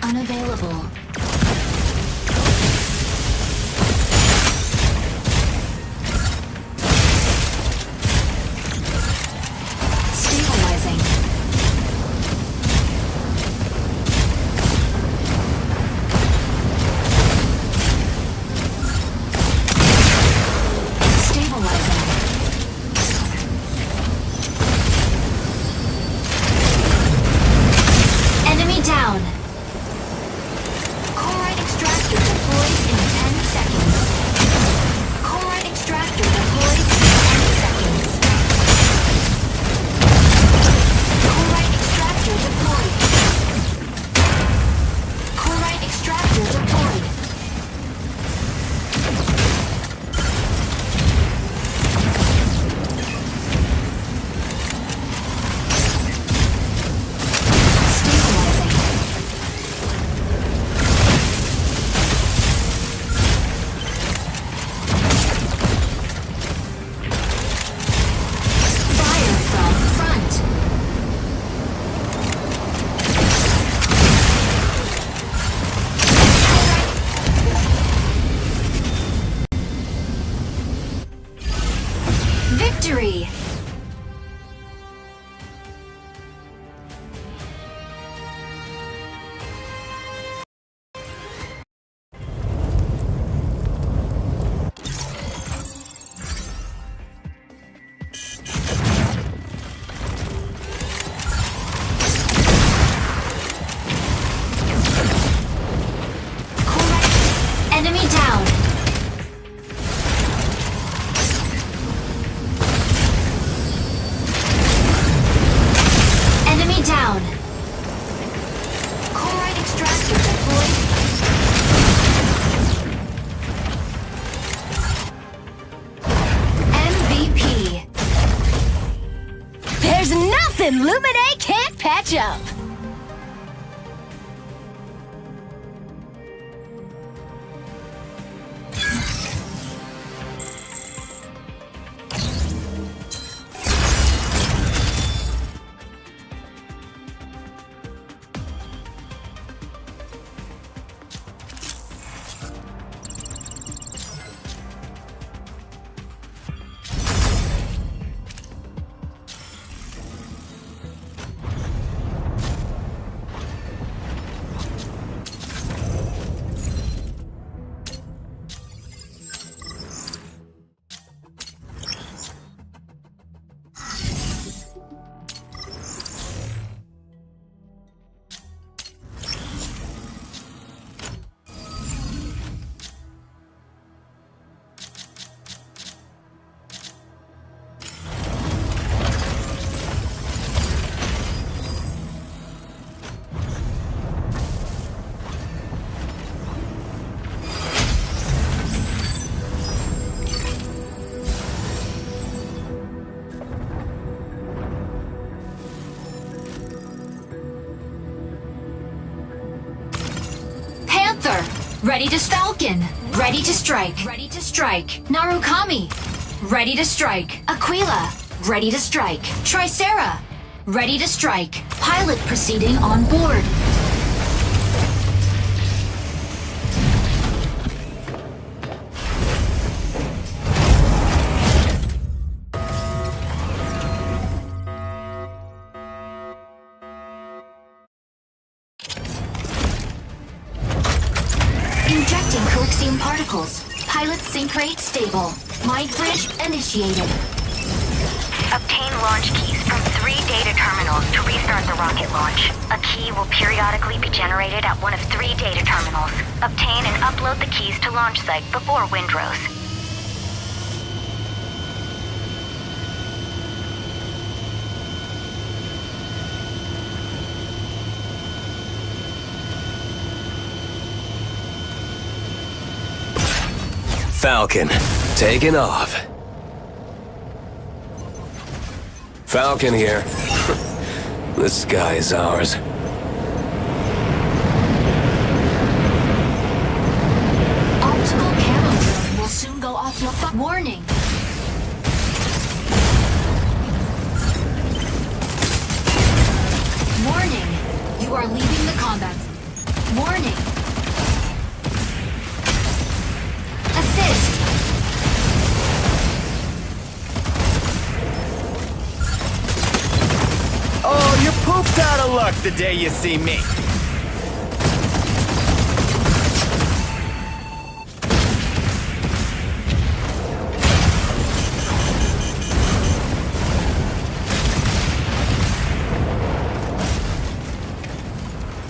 Unavailable. Stabilizing. Stabilizing. Enemy down. Chlorite extractor deploys in 10 seconds. Chlorite extractor deploys in 10 seconds. Chlorite extractor deployed. Chlorite extractor deployed. Victory! Enemy down! Enemy down! Chlorite extractor deployed. MVP. There's nothing Lumine can't patch up! Ready to Falcon. Ready to strike. Ready to strike. Narukami. Ready to strike. Aquila. Ready to strike. Tricera. Ready to strike. Pilot proceeding on board. Injecting coaxium particles. Pilot sync rate stable. Mind bridge initiated. Obtain launch keys from 3 data terminals to restart the rocket launch. A key will periodically be generated at one of 3 data terminals. Obtain and upload the keys to launch site before Windrose. Falcon, taking off. Falcon here. The sky is ours. Optical camo drone will soon go offline. Warning. Warning. You are leaving the combat. Warning. Assist. Oh, you're pooped out of luck the day you see me.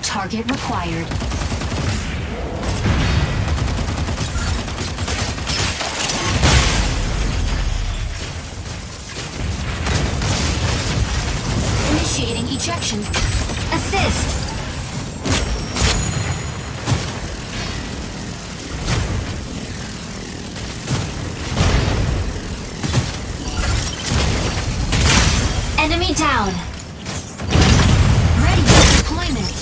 Target required. Initiating ejection. Assist. Enemy down. Ready for deployment.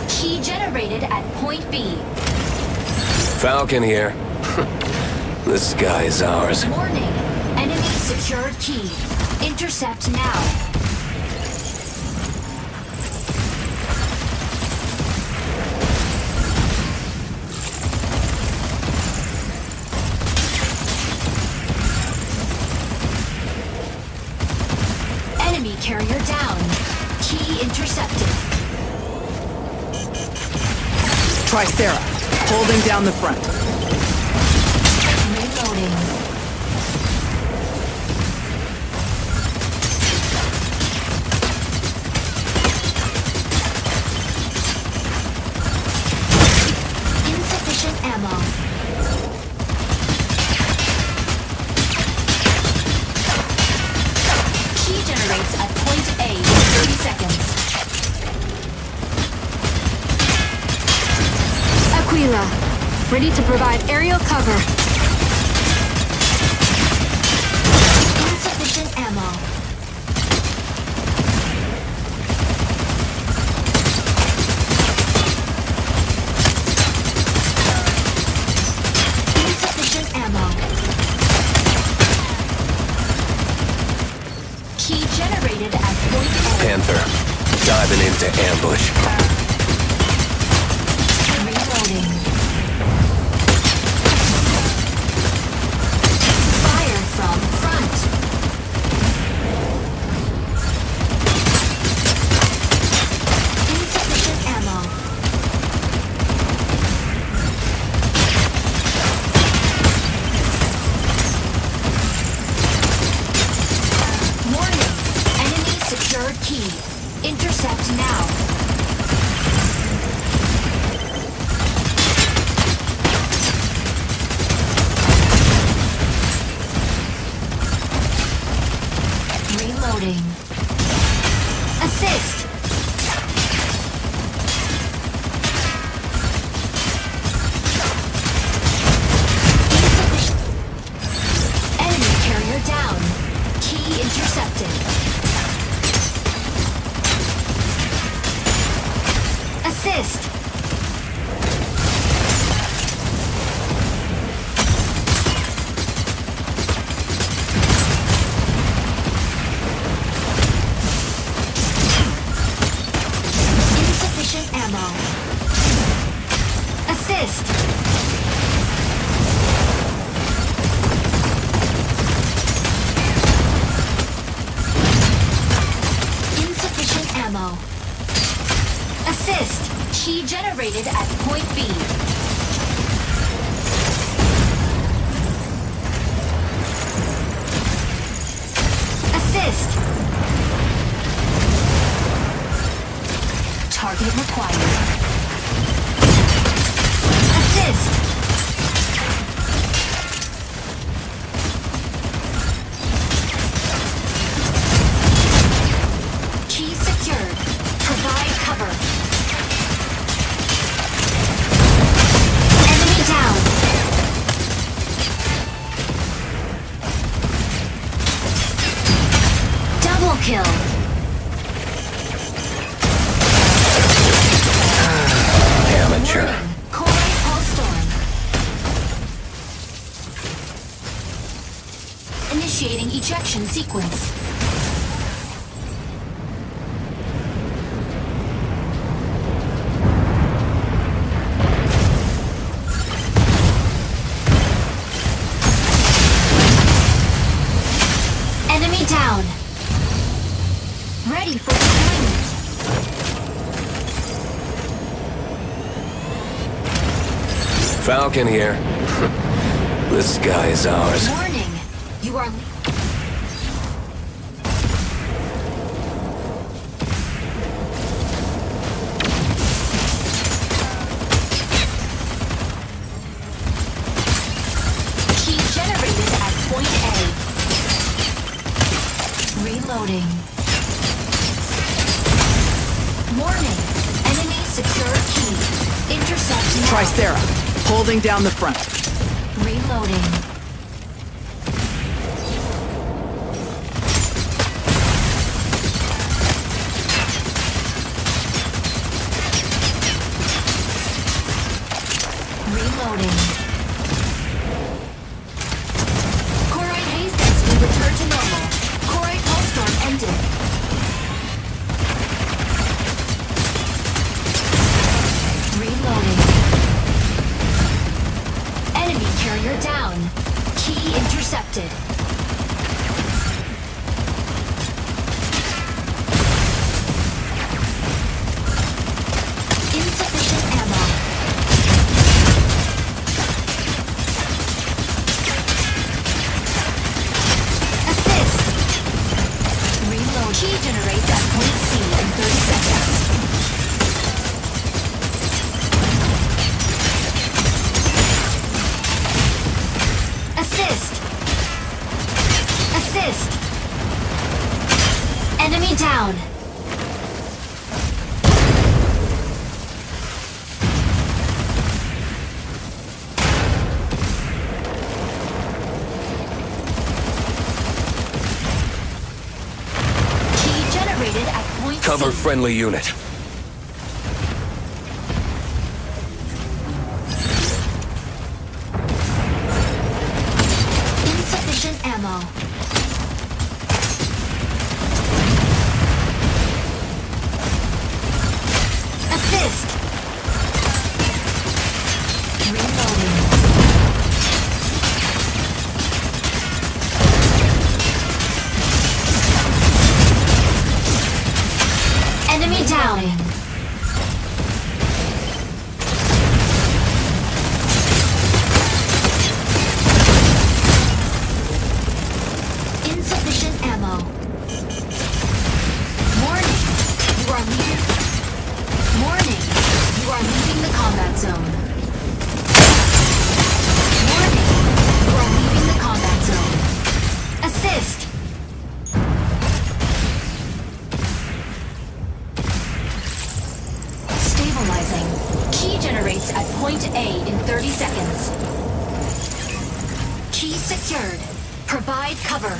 Key generated at point B. Falcon here. The sky is ours. Warning. Enemy secured key. Intercept now. Enemy carrier down. Key intercepted. Tricera, holding down the front. Reloading. Insufficient ammo. Key generates at point A in 30 seconds. Aquila, ready to provide aerial cover. Insufficient ammo. Insufficient ammo. Key generated at point A. Panther, diving into ambush. Reloading. Fire from front. Insufficient ammo. Warning. Enemy secured key. Intercept now. Reloading. Assist. Enemy carrier down. Key intercepted. Assist. kill. Amateur. Korai pulse storm. Initiating ejection sequence. Enemy down. Ready for deployment. Falcon here. This guy is ours. Warning. You are... Key generated at point A. Reloading. Warning. Enemy secure key. Intercept now. Tricera, holding down the front. Reloading. Reloading. Korai haze density returned to normal. Korai pulse storm ended. Reloading. Enemy carrier down. Key intercepted. Insufficient ammo. Assist. Reload. Key generates at point C in 30 seconds. Assist. Assist. Enemy down. Key generated at point Cover C. friendly unit. Insufficient ammo. Assist. Reloading. Enemy down. Insufficient ammo. Warning. You are leaving. Warning. You are leaving the combat zone. Warning. You are leaving the combat zone. Assist. Stabilizing. Key generates at point A in 30 seconds. Key secured. Provide cover.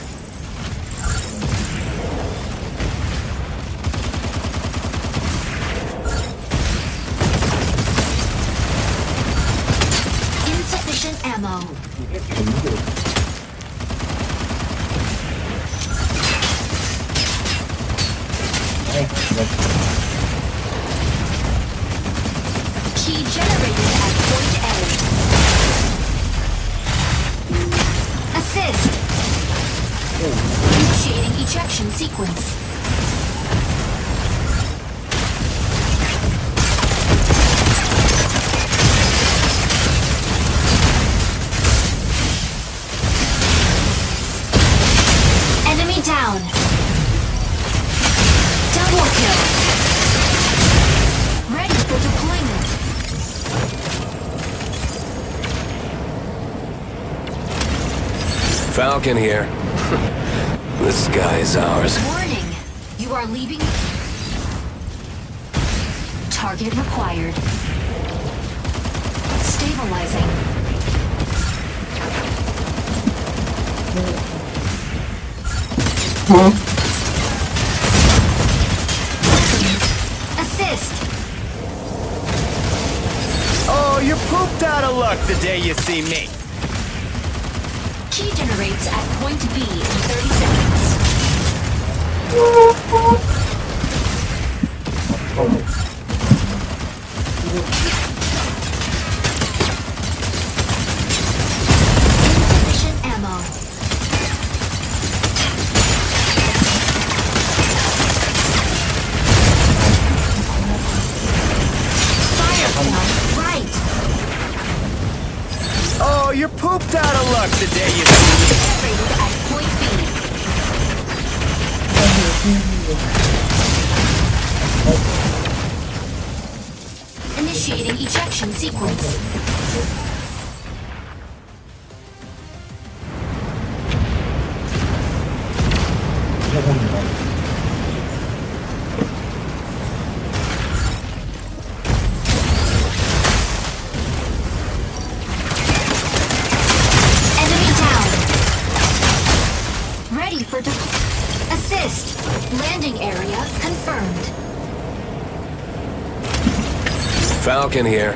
Insufficient ammo. Key generated at point A. Assist. Initiating ejection sequence. Enemy down. Double kill. Ready for deployment. Falcon here. This guy is ours. Warning. You are leaving. Target required. Stabilizing. day you see me. Key generates at point B in 30 seconds. Insufficient ammo. Fire right. Oh, you're pooped out of luck the day you see me. Generated at point B. Initiating ejection sequence. Enemy down. Ready for assist. Landing area confirmed. Falcon here.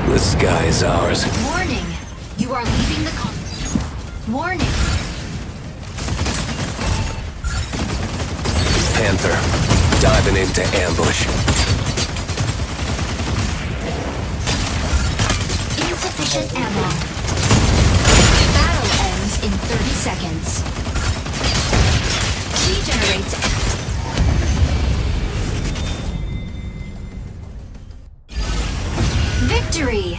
The sky's ours. Warning. You are leaving the Warning. Panther, diving into ambush. Insufficient ammo. Battle ends in 30 seconds. Key generates. Victory!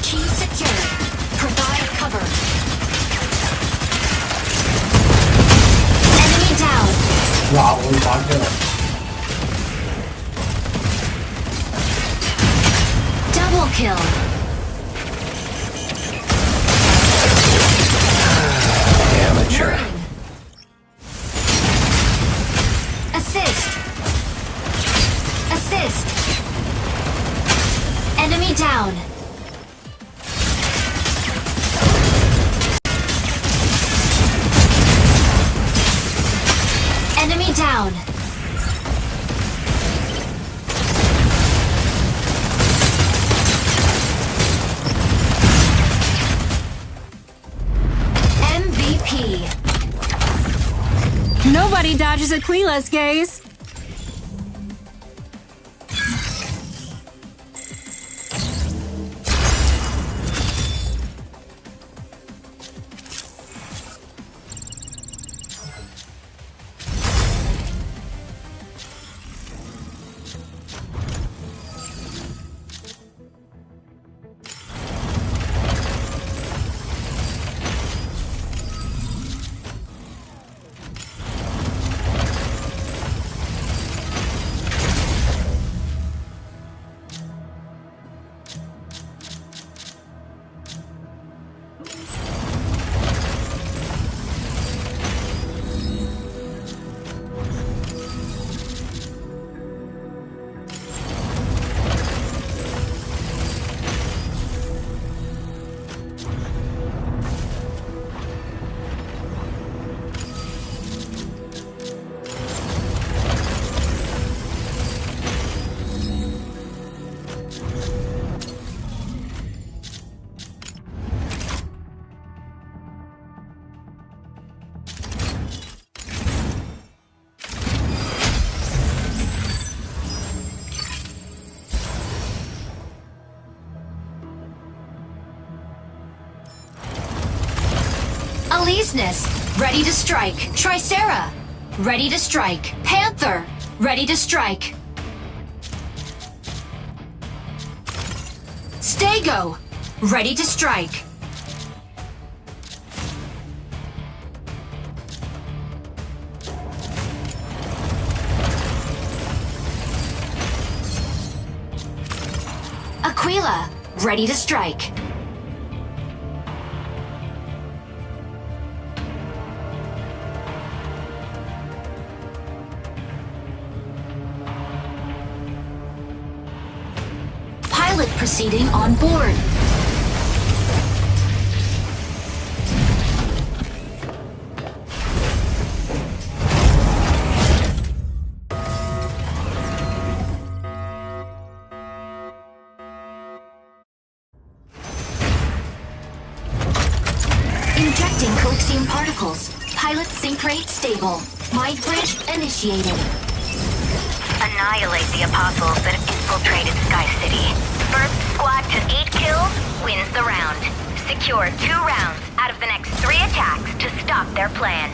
Key secured. Provide cover. Enemy down. Double kill. Amateur. Assist. Assist. Enemy down. Enemy down. MVP. Nobody dodges Aquila's gaze. Aleseness, ready to strike. Tricera, ready to strike. Panther, ready to strike. Stego, ready to strike. Aquila, ready to strike. Pilot Proceeding on board. Injecting coaxium particles. Pilot sync rate stable. Mind bridge initiated. Annihilate the apostles that have infiltrated Sky City. First squad to 8 kills wins the round. Secure 2 rounds out of the next 3 attacks to stop their plan.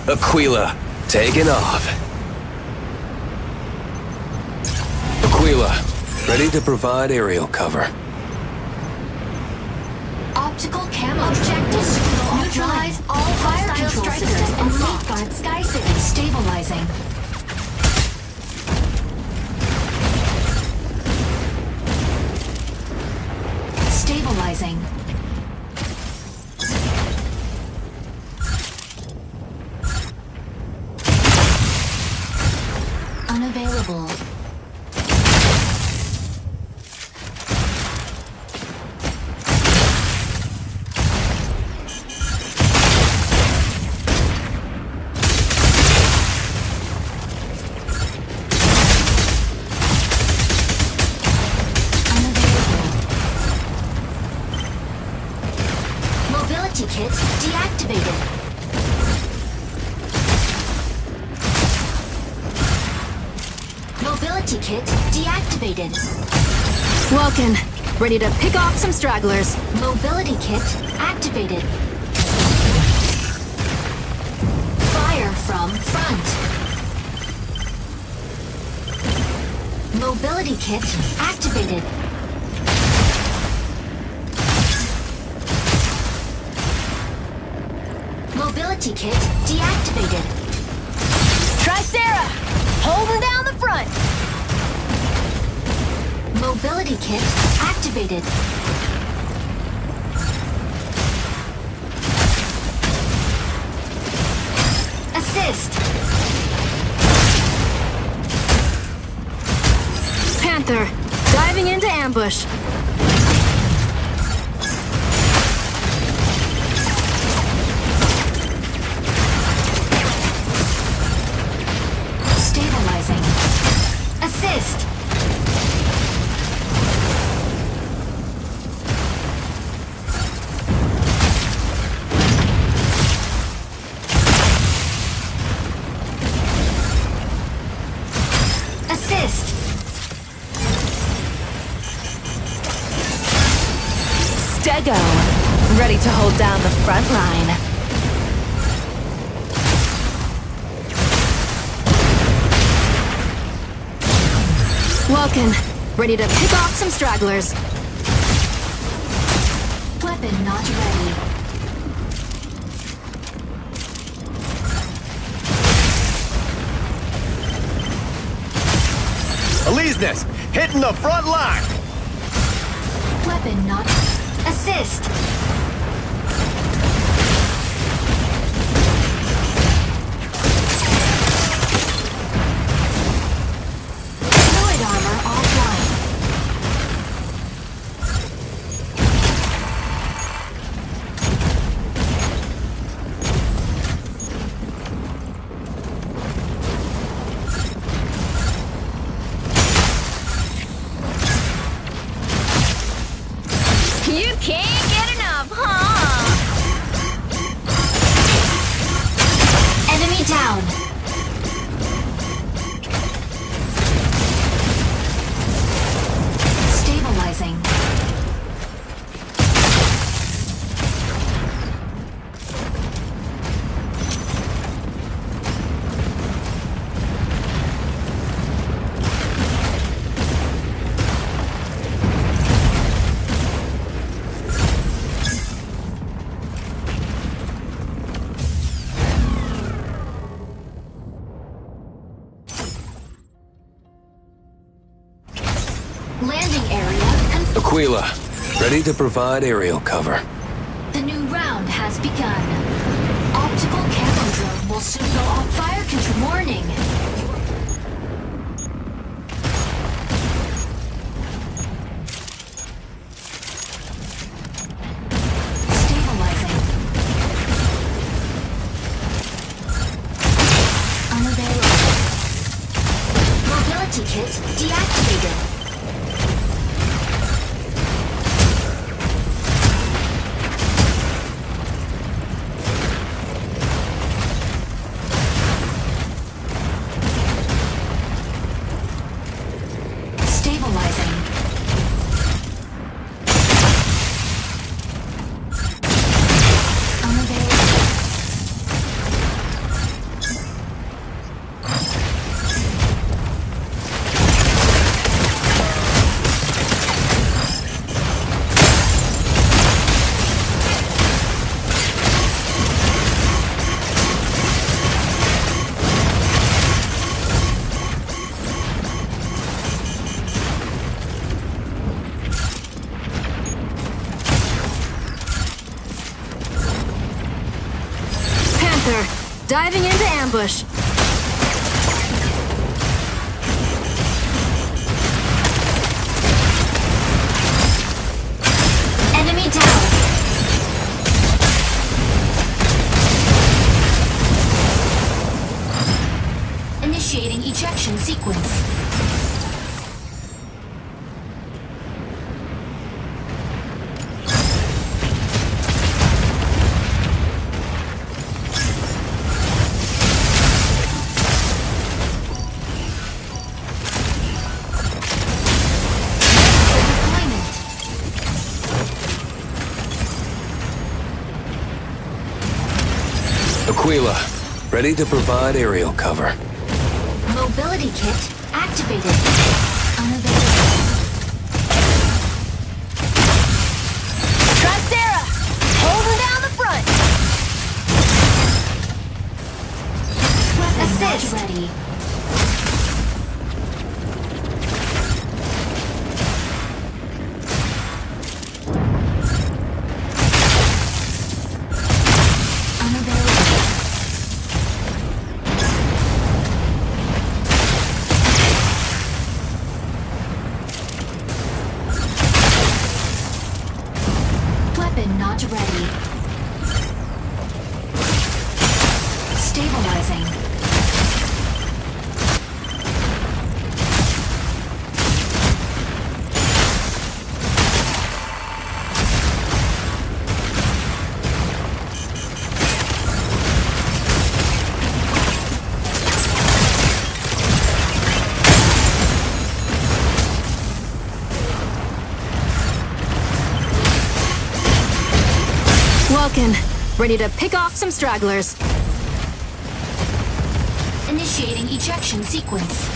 Aquila, taking off. Aquila, ready to provide aerial cover. Optical camo objectives. Neutralize all fire control systems and safeguard Sky City. Stabilizing. Stabilizing. Unavailable. Mobility kit deactivated. Mobility kit deactivated. Welcome. Ready to pick off some stragglers. Mobility kit activated. Fire from front. Mobility kit activated. Mobility kit deactivated. Tricera! Holding down the front! Mobility kit activated. Assist. Panther, diving into ambush. Stabilizing. Assist. Assist. Stego, ready to hold down the front line. Welcome. Ready to pick off some stragglers. Weapon not ready. Aleseness, hitting the front line. Weapon not. Assist. Fluid armor offline. You can't get enough, Landing area Aquila, ready to provide aerial cover. The new round has begun. Optical camo drone will soon go off fire control. Warning. Stabilizing. Unavailable. Mobility kit deactivated. Stabilizing. Unavailable. Diving into ambush. Enemy down. Initiating ejection sequence. Aquila, ready to provide aerial cover. Mobility kit activated. Unavailable. Tricera! Holding down the front! Assist. Ready. Not ready. Stabilizing. Welcome. Ready to pick off some stragglers. Initiating ejection sequence.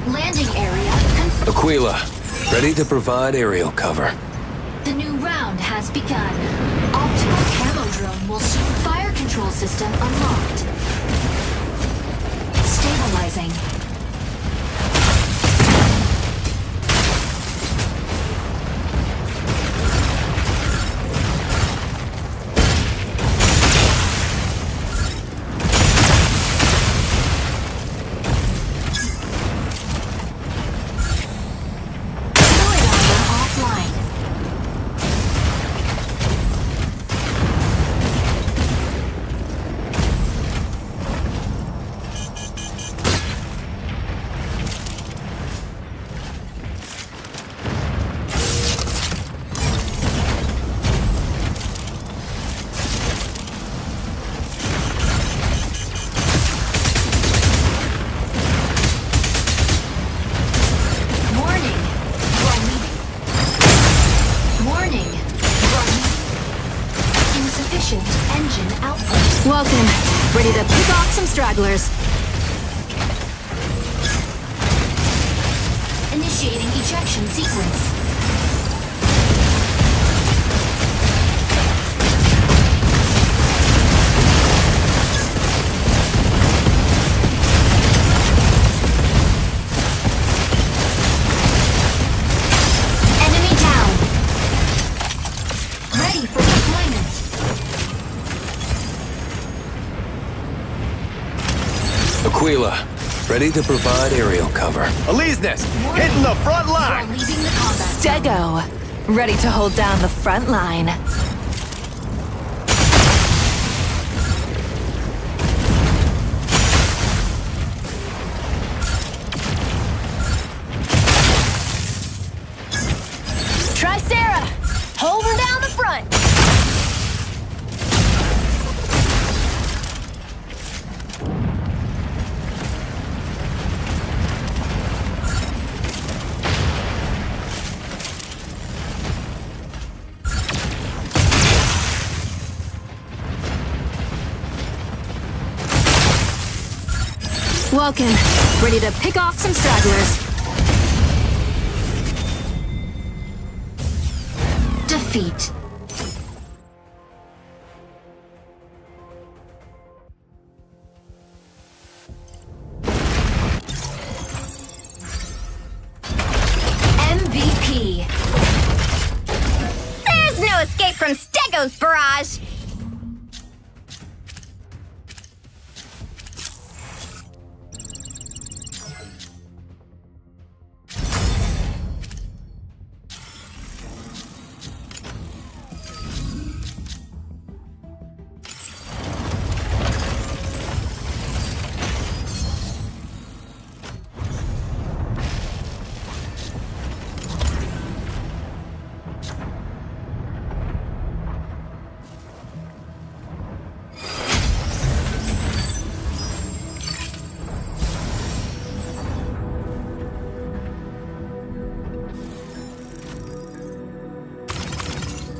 Landing area confirmed. Aquila, ready to provide aerial cover. The new round has begun. Optical camo drone will soon. Fire control system unlocked. Stabilizing. Welcome. Ready to pick off some stragglers. Initiating ejection sequence. Aquila, ready to provide aerial cover. Aleseness, hitting the front You are line! leaving the combat zone. Stego, ready to hold down the front line. Tricera, holding down the front. Welcome, ready to pick off some stragglers. Defeat. MVP. There's no escape from Stego's barrage.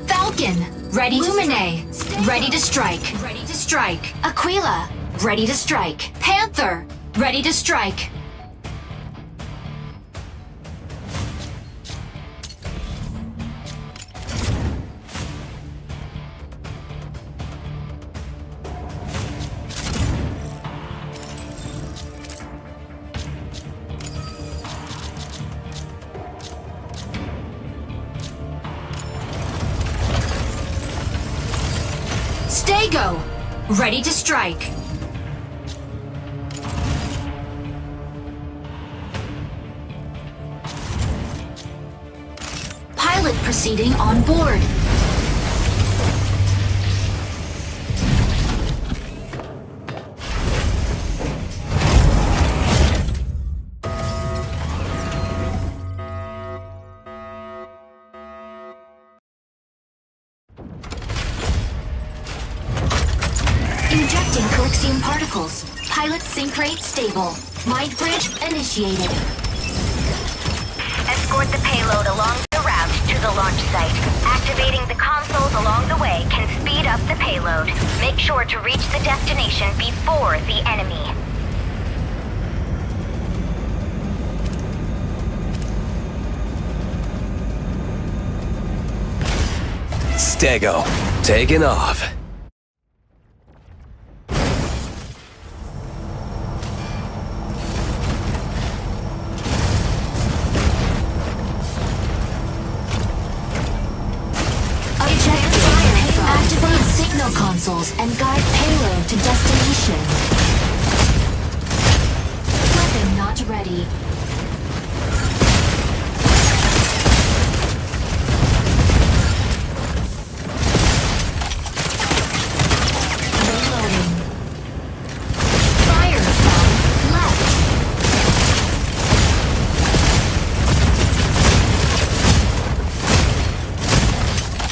Falcon, ready to Lumine, ready to strike. Ready to strike. Aquila, ready to strike. Panther, ready to strike. Stego, ready to strike. Pilot proceeding on board. Injecting Colixium particles. Pilot sync rate stable. Mind bridge initiated. Escort the payload along the route to the launch site. Activating the consoles along the way can speed up the payload. Make sure to reach the destination before the enemy. Stego, taking off. Activate signal consoles and guide payload to destination. Weapon not ready. Reloading. Fire from left.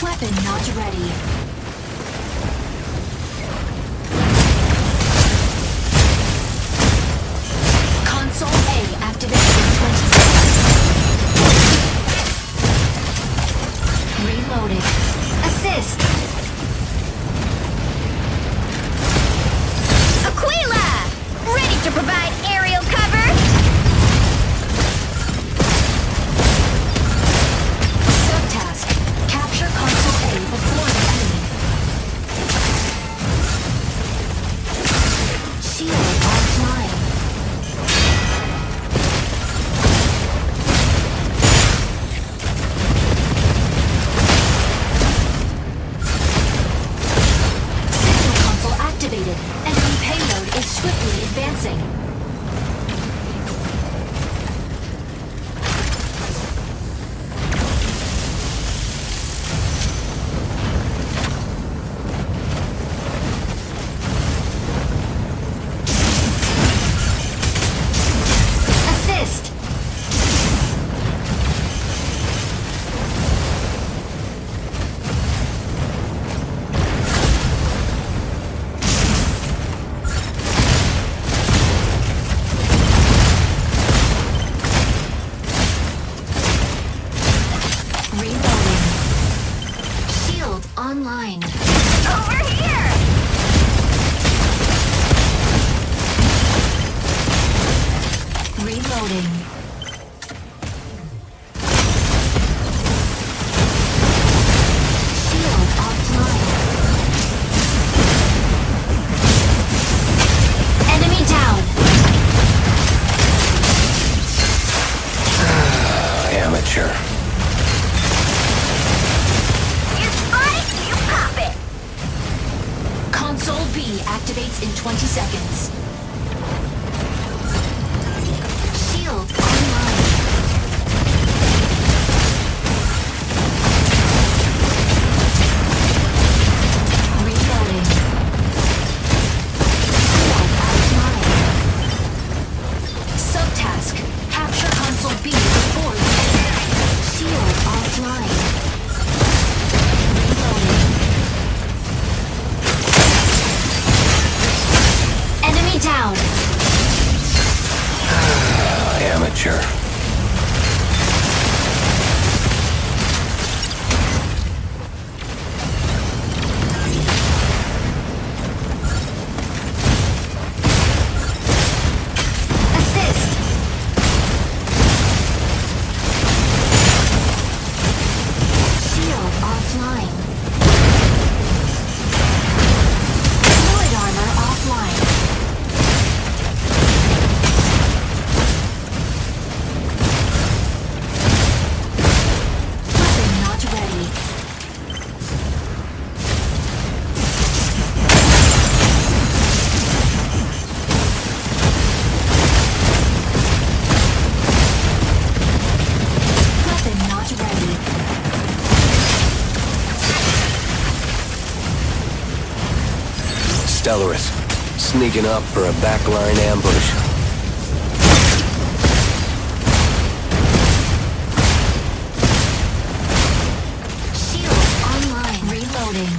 Weapon not ready. Amateur. You spot it, you pop it. Console B activates in 20 seconds. Shield online. Reloading. Shield offline. Subtask. Capture console B before the enemy. Shield offline. Reloading. Enemy down. Amateur. Assist. Shield offline. Fluid armor offline. Weapon not ready. Weapon not ready. Stellaris, sneaking up for a backline ambush. Shield online. Reloading.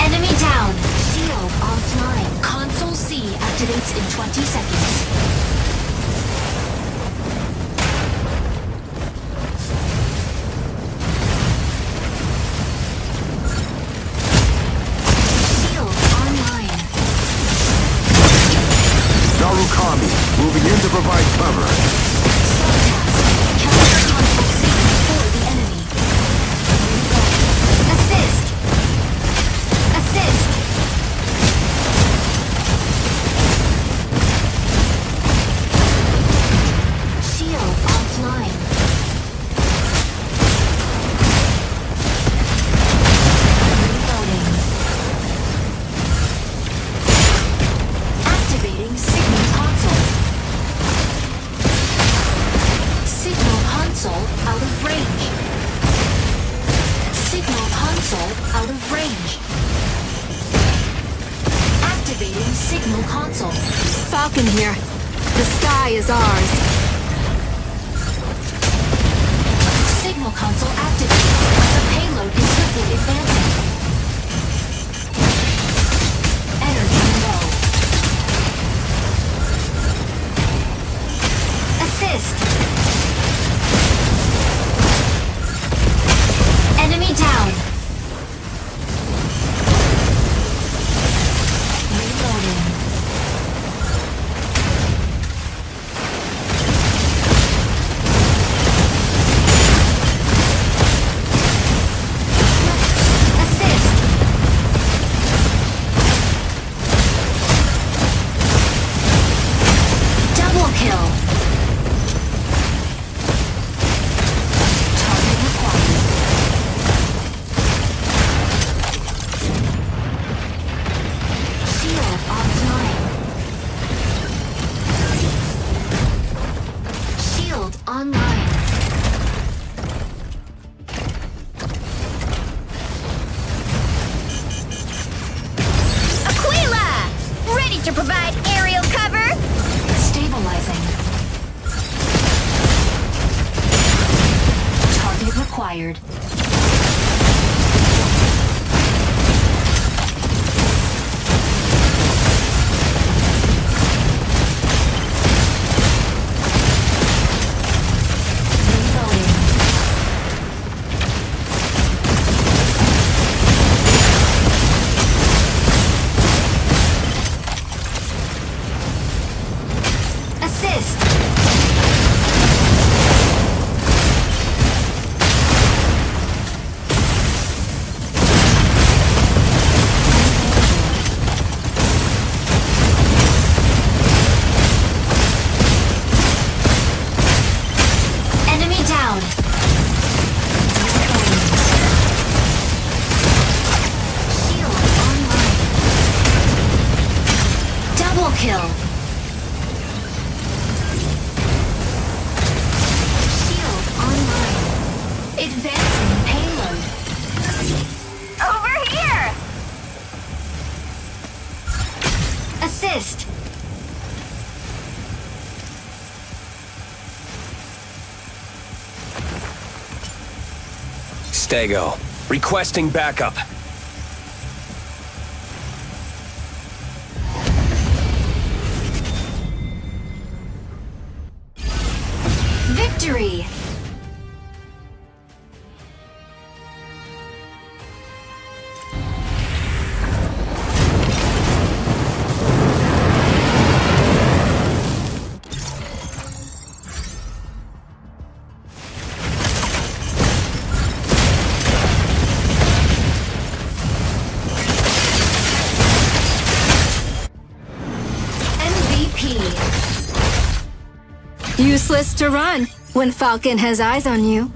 Enemy down. Shield offline. Console C activates in 20 seconds. Shield online. Narukami, moving in to provide cover. Subtask. Capture console C before the enemy. Assist. Assist. Shield offline. Reloading. Activating signal console. Signal console out of range. Signal console out of range. Activating signal console. Falcon here. The sky is ours. Signal console activated. The payload is quickly advancing. Energy low. Assist. Enemy down. Reloading. Assist. Double kill. Target required. Shield offline. Shield online. Aquila! Ready to provide aerial cover? Stabilizing. Target required. Reloading. Assist. assist. Stego, requesting backup. Victory! Useless to run when Falcon has eyes on you.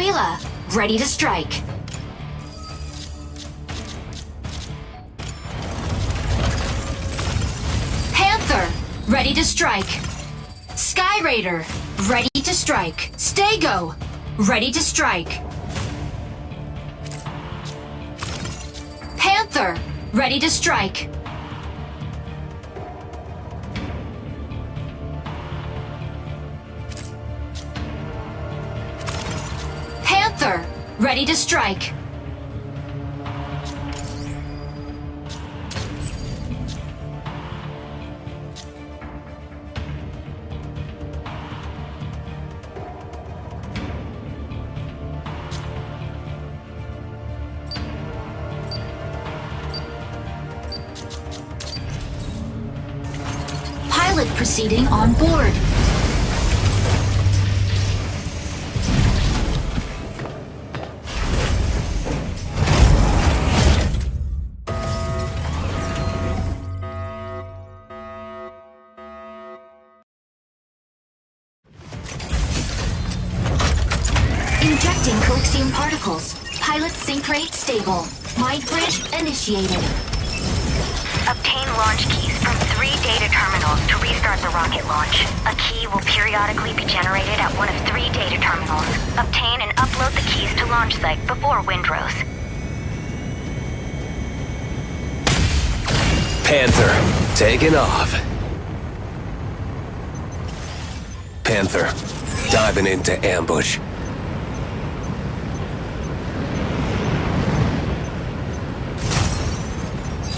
Aquila, ready to strike. Panther, ready to strike. Sky Raider, ready to strike. Stego, ready to strike. Panther, ready to strike. Panther, ready to strike. Pilot proceeding on board. Injecting coaxium particles. Pilot sync rate stable. Mind bridge initiated. Obtain launch keys from 3 data terminals to restart the rocket launch. A key will periodically be generated at one of 3 data terminals. Obtain and upload the keys to launch site before windrows. Panther, taking off. Panther, diving into ambush.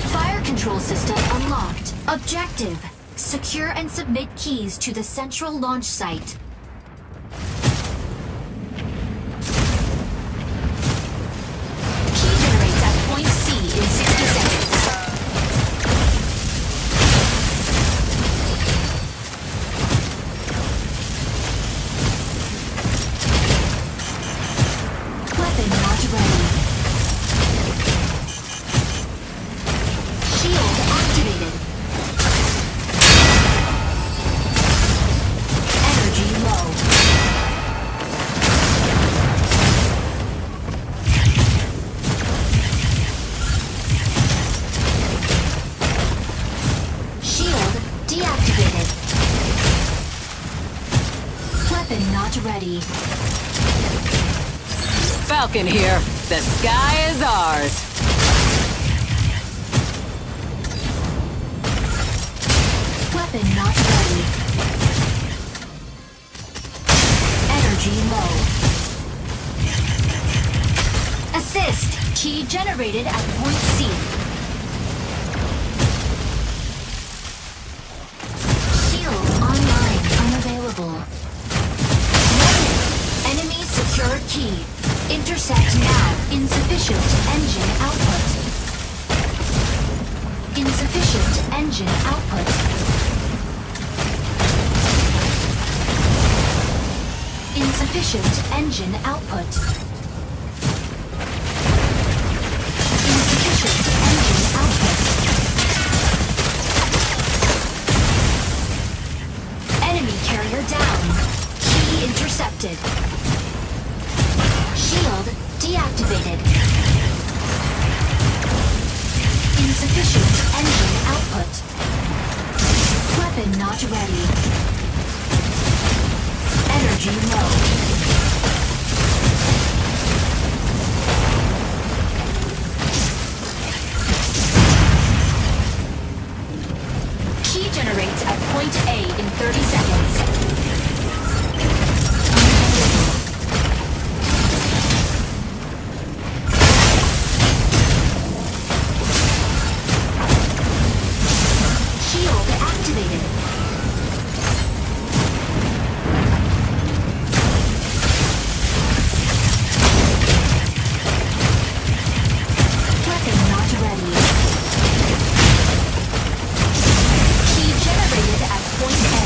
Fire control system unlocked. Objective: secure and submit keys to the central launch site. Key generates at point C in 60 seconds. Weapon not ready. Shield activated. Energy low. Shield deactivated. Weapon not ready. Falcon here. The sky is ours. Weapon not ready. Energy low. Assist. Key generated at point C. Shield online. Unavailable. Enemy secured key. Intercept now. Insufficient engine output. Insufficient engine output. Insufficient engine output. Insufficient engine output. Enemy carrier down. Key intercepted. Shield deactivated. Insufficient engine output. Weapon not ready. Energy low. Key generates at point A in 30 seconds. Shield activated. Weapon not ready. Key generated at point A.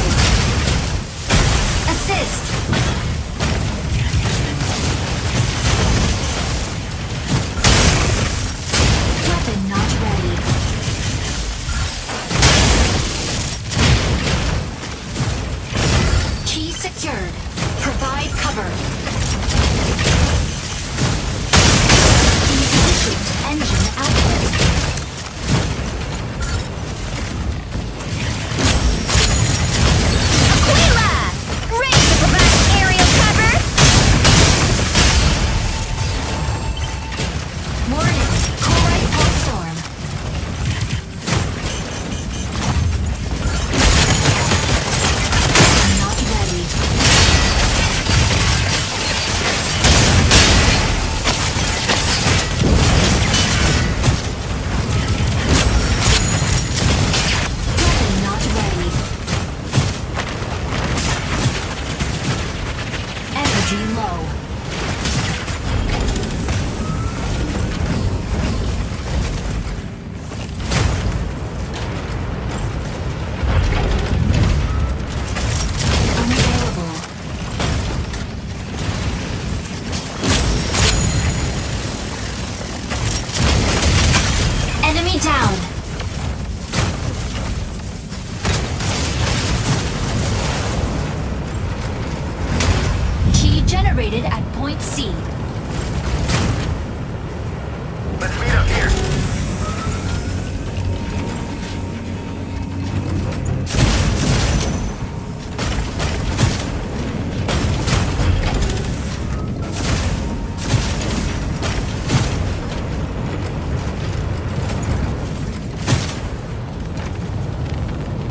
point C. Let's meet up here.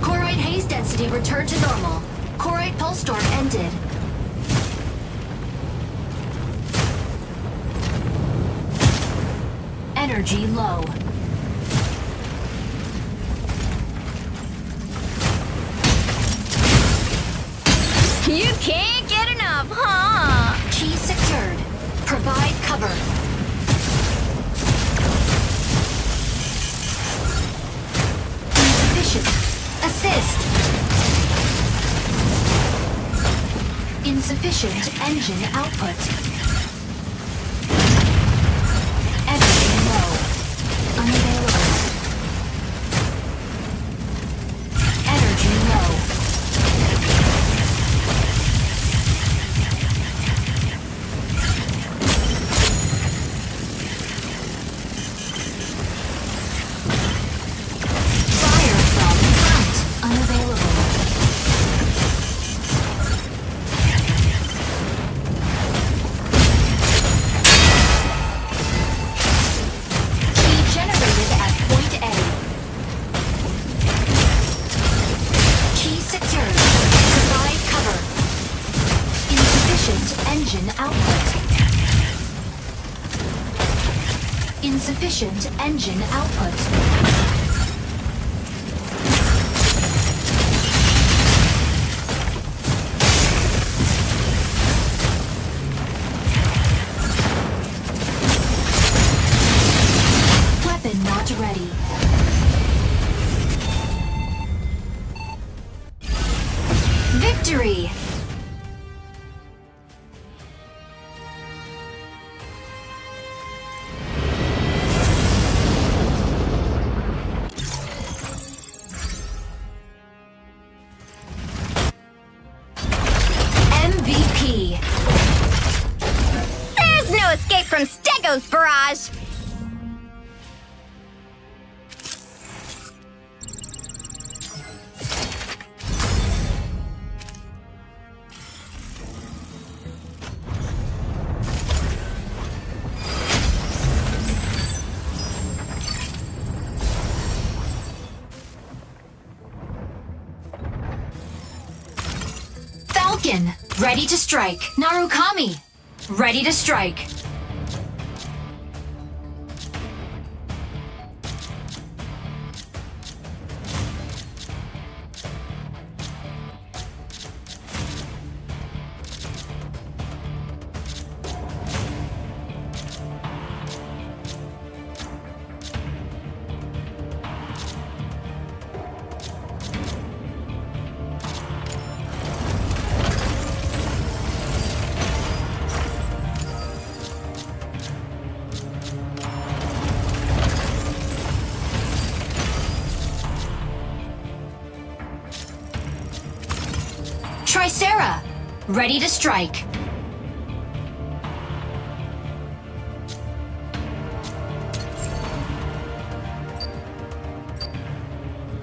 Corite haze density returned to normal. Corite pulse storm ended. Energy low. You can't get enough, huh? Key secured. Provide cover. Insufficient. Assist. Insufficient engine output. Energy low. Unavailable. Energy low. Fire from front. Unavailable. Key generated at point A. Key secured. Provide cover. Insufficient engine output. Insufficient engine output. Weapon not ready. Victory! MVP. There's no escape from Stego's barrage! Falcon, ready to strike. Narukami, ready to strike. Tricera, ready to strike.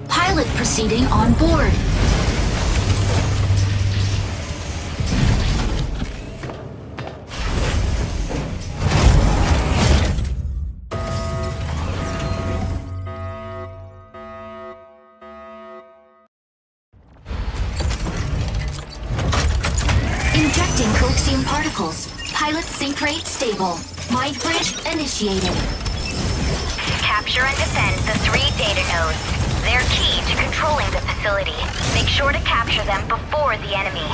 Pilot proceeding on board. Injecting coaxium particles. Pilot sync rate stable. Mind bridge initiated. Capture and defend the 3 data nodes. They're key to controlling the facility. Make sure to capture them before the enemy.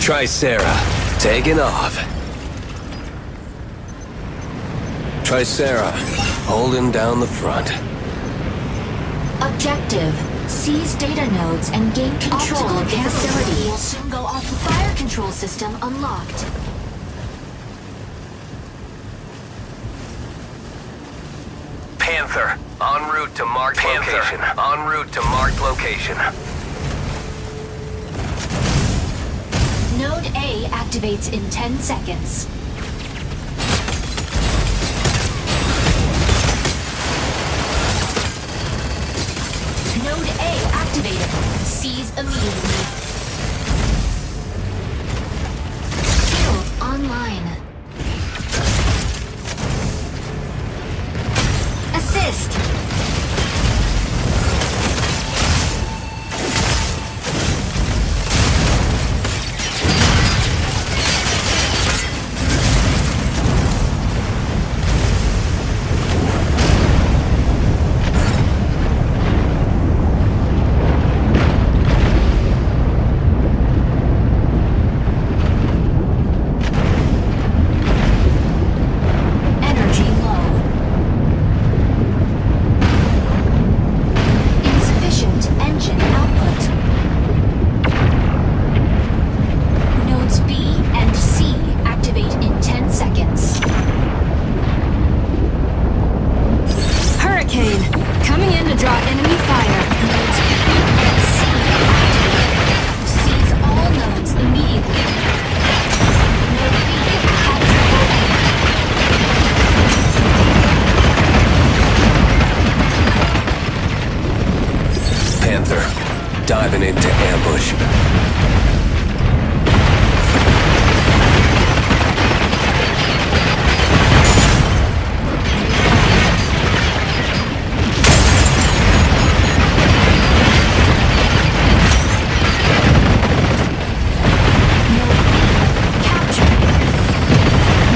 Tricera, taking off. Tricera, holding down the front. Objective. Seize data nodes and gain control of the facility. Will soon go off. The fire control system unlocked. En route to marked location. En route to marked location. Node A activates in 10 seconds. Node A activated. Seize immediately. Shield online. Assist. Energy low. Insufficient engine output. Nodes B and C activate in 10 seconds. Hurricane, coming in to draw enemy fire. Nodes B and C activate. Seize all nodes immediately. Node B captured by enemy. Panther, diving into ambush. Captured.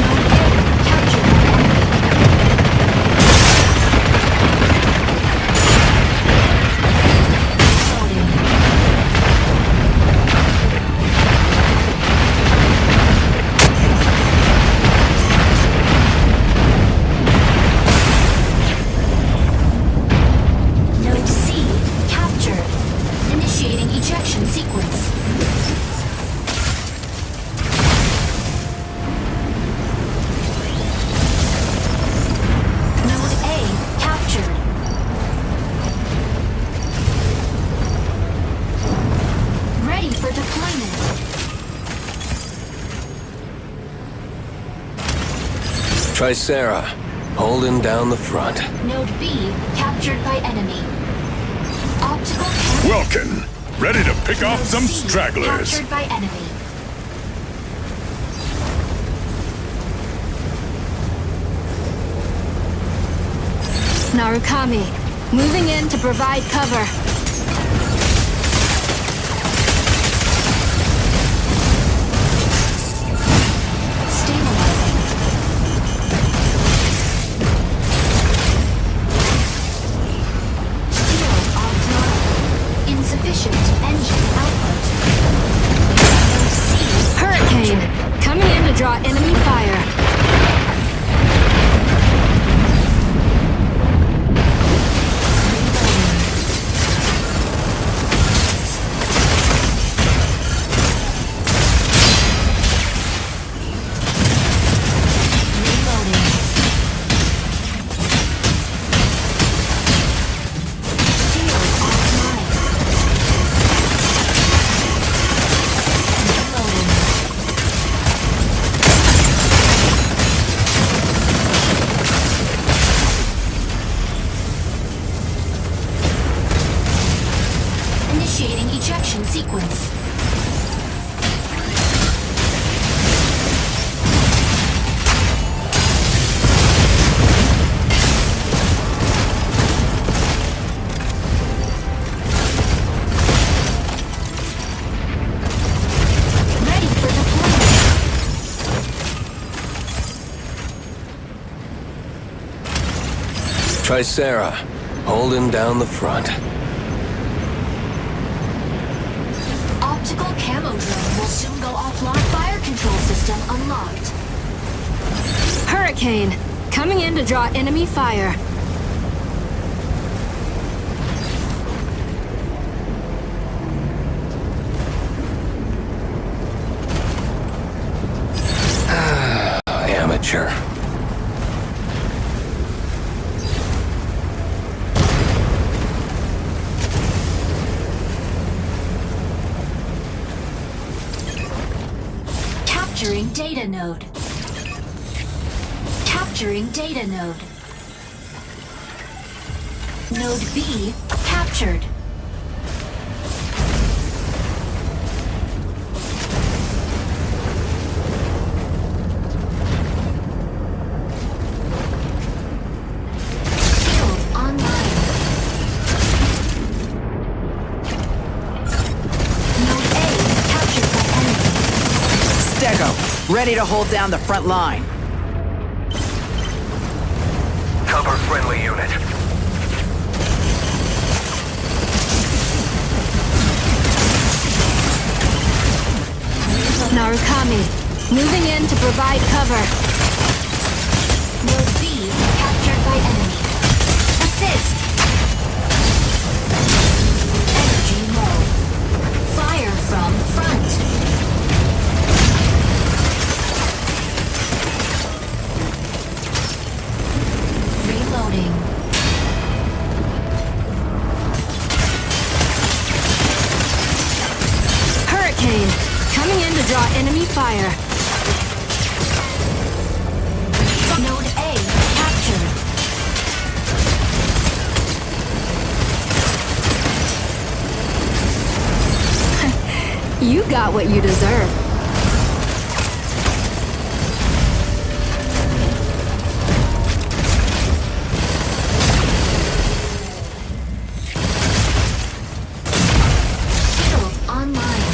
Node A captured by enemy. Loading. Node C captured. Initiating ejection sequence. Node A captured. Ready for deployment. Tricera, holding down the front. Node B captured by enemy. Optical cam- Welkin, ready to pick off Node some C stragglers. captured by enemy. Narukami, moving in to provide cover. Stabilizing. Shield offline. Insufficient engine output. Node C Hurricane, coming in to draw enemy fire. Reloading. Shield offline. Reloading. Initiating ejection sequence. Ready for deployment. Tricera, holding down the front. Optical camo drone will soon go offline. Fire control system unlocked. Hurricane, coming in to draw enemy fire. Amateur. Capturing data node. Capturing data node. Node B captured. Shield online. Node A captured by enemy. Stego, ready to hold down the front line. Cover friendly unit. Narukami, moving in to provide cover. Node B captured by enemy. Assist! Energy low. Fire from front. Reloading. Hurricane, coming in to draw enemy fire. Node A captured. You got what you deserve. Shield online.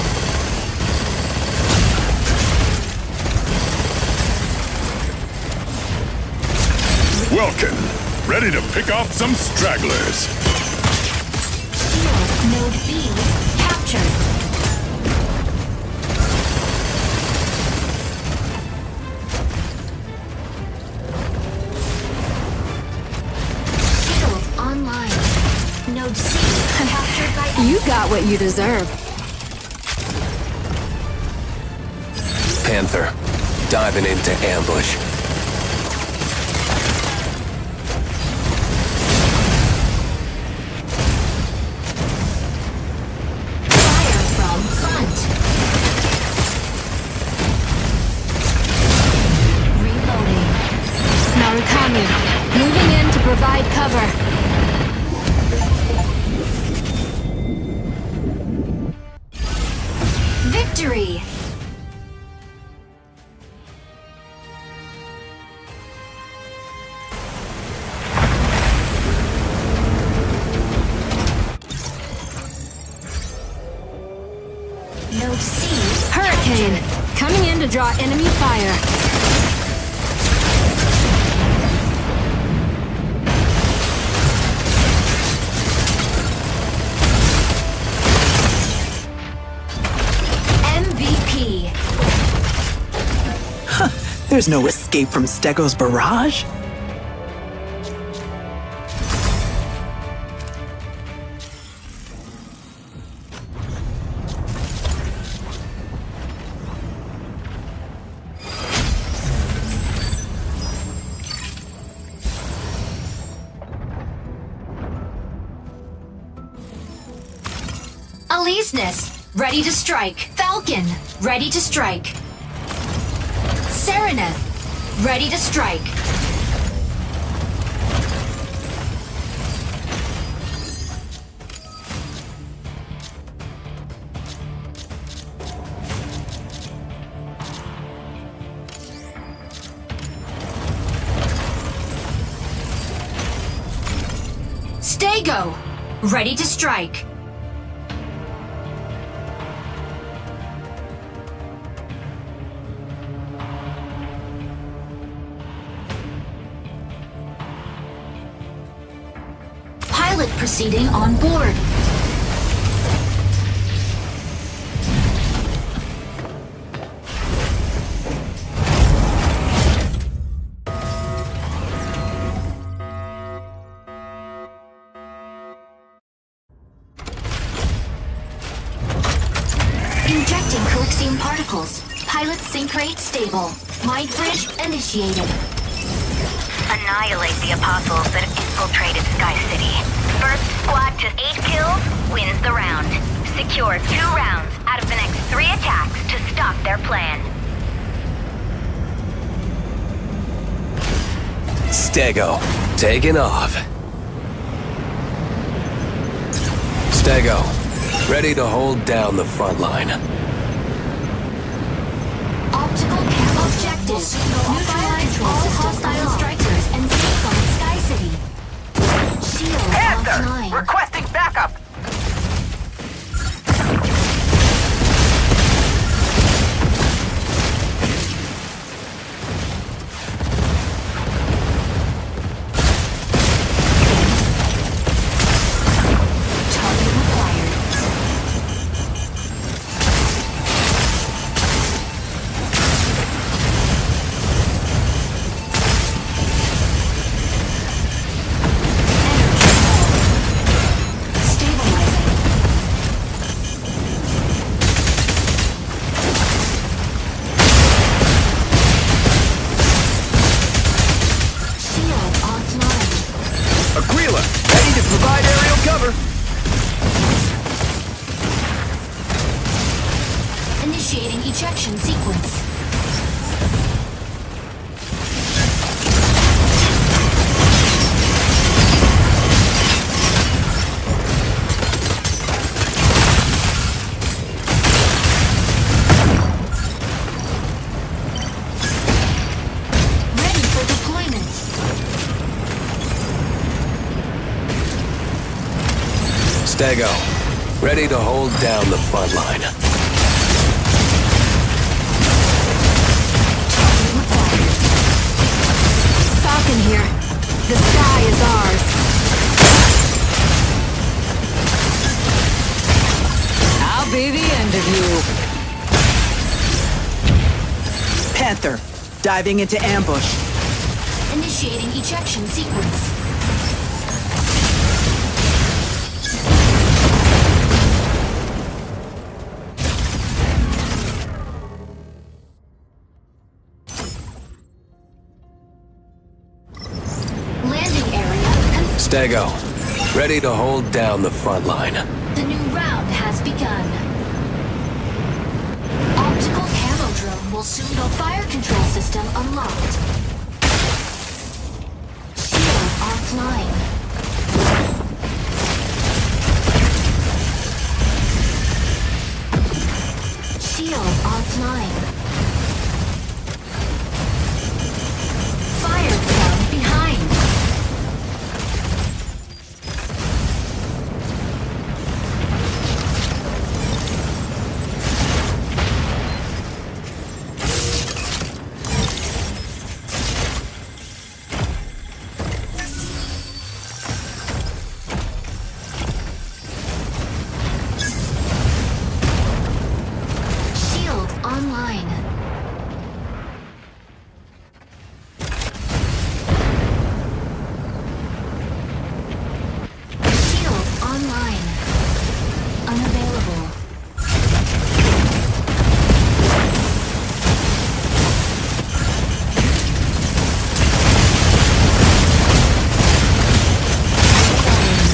Welcome. Ready to pick off some stragglers. Shield node B captured. Shield online. Node C captured by enemy. You got what you deserve. Panther, diving into ambush. Fire from front. Reloading. Narukami, moving in to provide cover. Victory! Node C Hurricane, coming in to draw enemy fire. MVP. There's no escape from Stego's barrage. Aleseness, ready to strike. Falcon, ready to strike. Sereneth, ready to strike. Stego, ready to strike. Pilot proceeding on board. Injecting Coaxium particles. Pilot sync rate stable. Mind bridge initiated. Annihilate the apostles that have infiltrated Sky City. First squad to 8 kills wins the round. Secure 2 rounds out of the next 3 attacks to stop their plan. Stego, taking off. Stego, ready to hold down the front line. Optical cam objectives. Neutralize all hostile strikers and safeguard Sky City. Shield Panther! offline. Requesting backup! Target acquired. Stabilizing. Shield offline. Aquila, ready to provide aerial cover. Initiating ejection sequence. Ready for deployment. Stego, ready to hold down the front line. Falcon here. The sky is ours. I'll be the end of you. Panther, diving into ambush. Initiating ejection sequence. Landing area. Stego, ready to hold down the front line. The new round has begun. Optical camo drone will soon go. Fire control system unlocked. Shield offline. Shield offline. Fire from behind. Shield online. Shield online. Unavailable.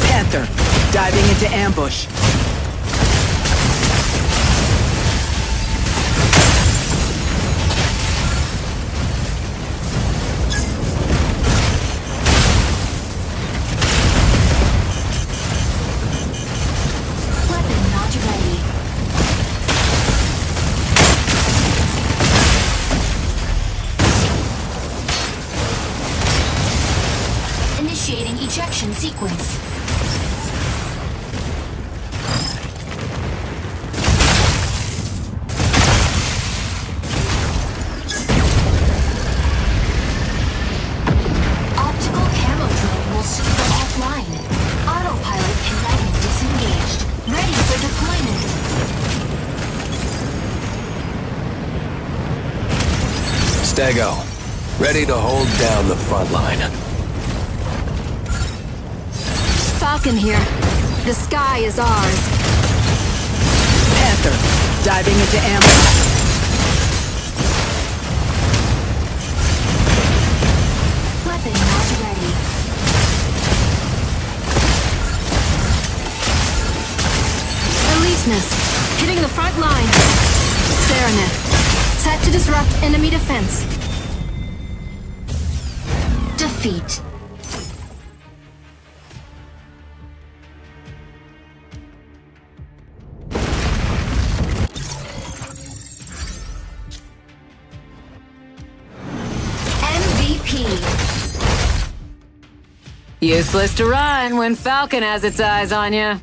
Panther, diving into ambush. Weapon not ready. Initiating ejection sequence. Optical camo drone will soon go offline. Autopilot kinetic disengaged. Ready for deployment. Stego, ready to hold down the front line. Falcon here. The sky is ours. Panther, diving into ambush. Weapon not ready. Eliseness, hitting the front line. Serenet, set to disrupt enemy defense. Defeat. defeat. MVP. Useless to run when Falcon has its eyes on you.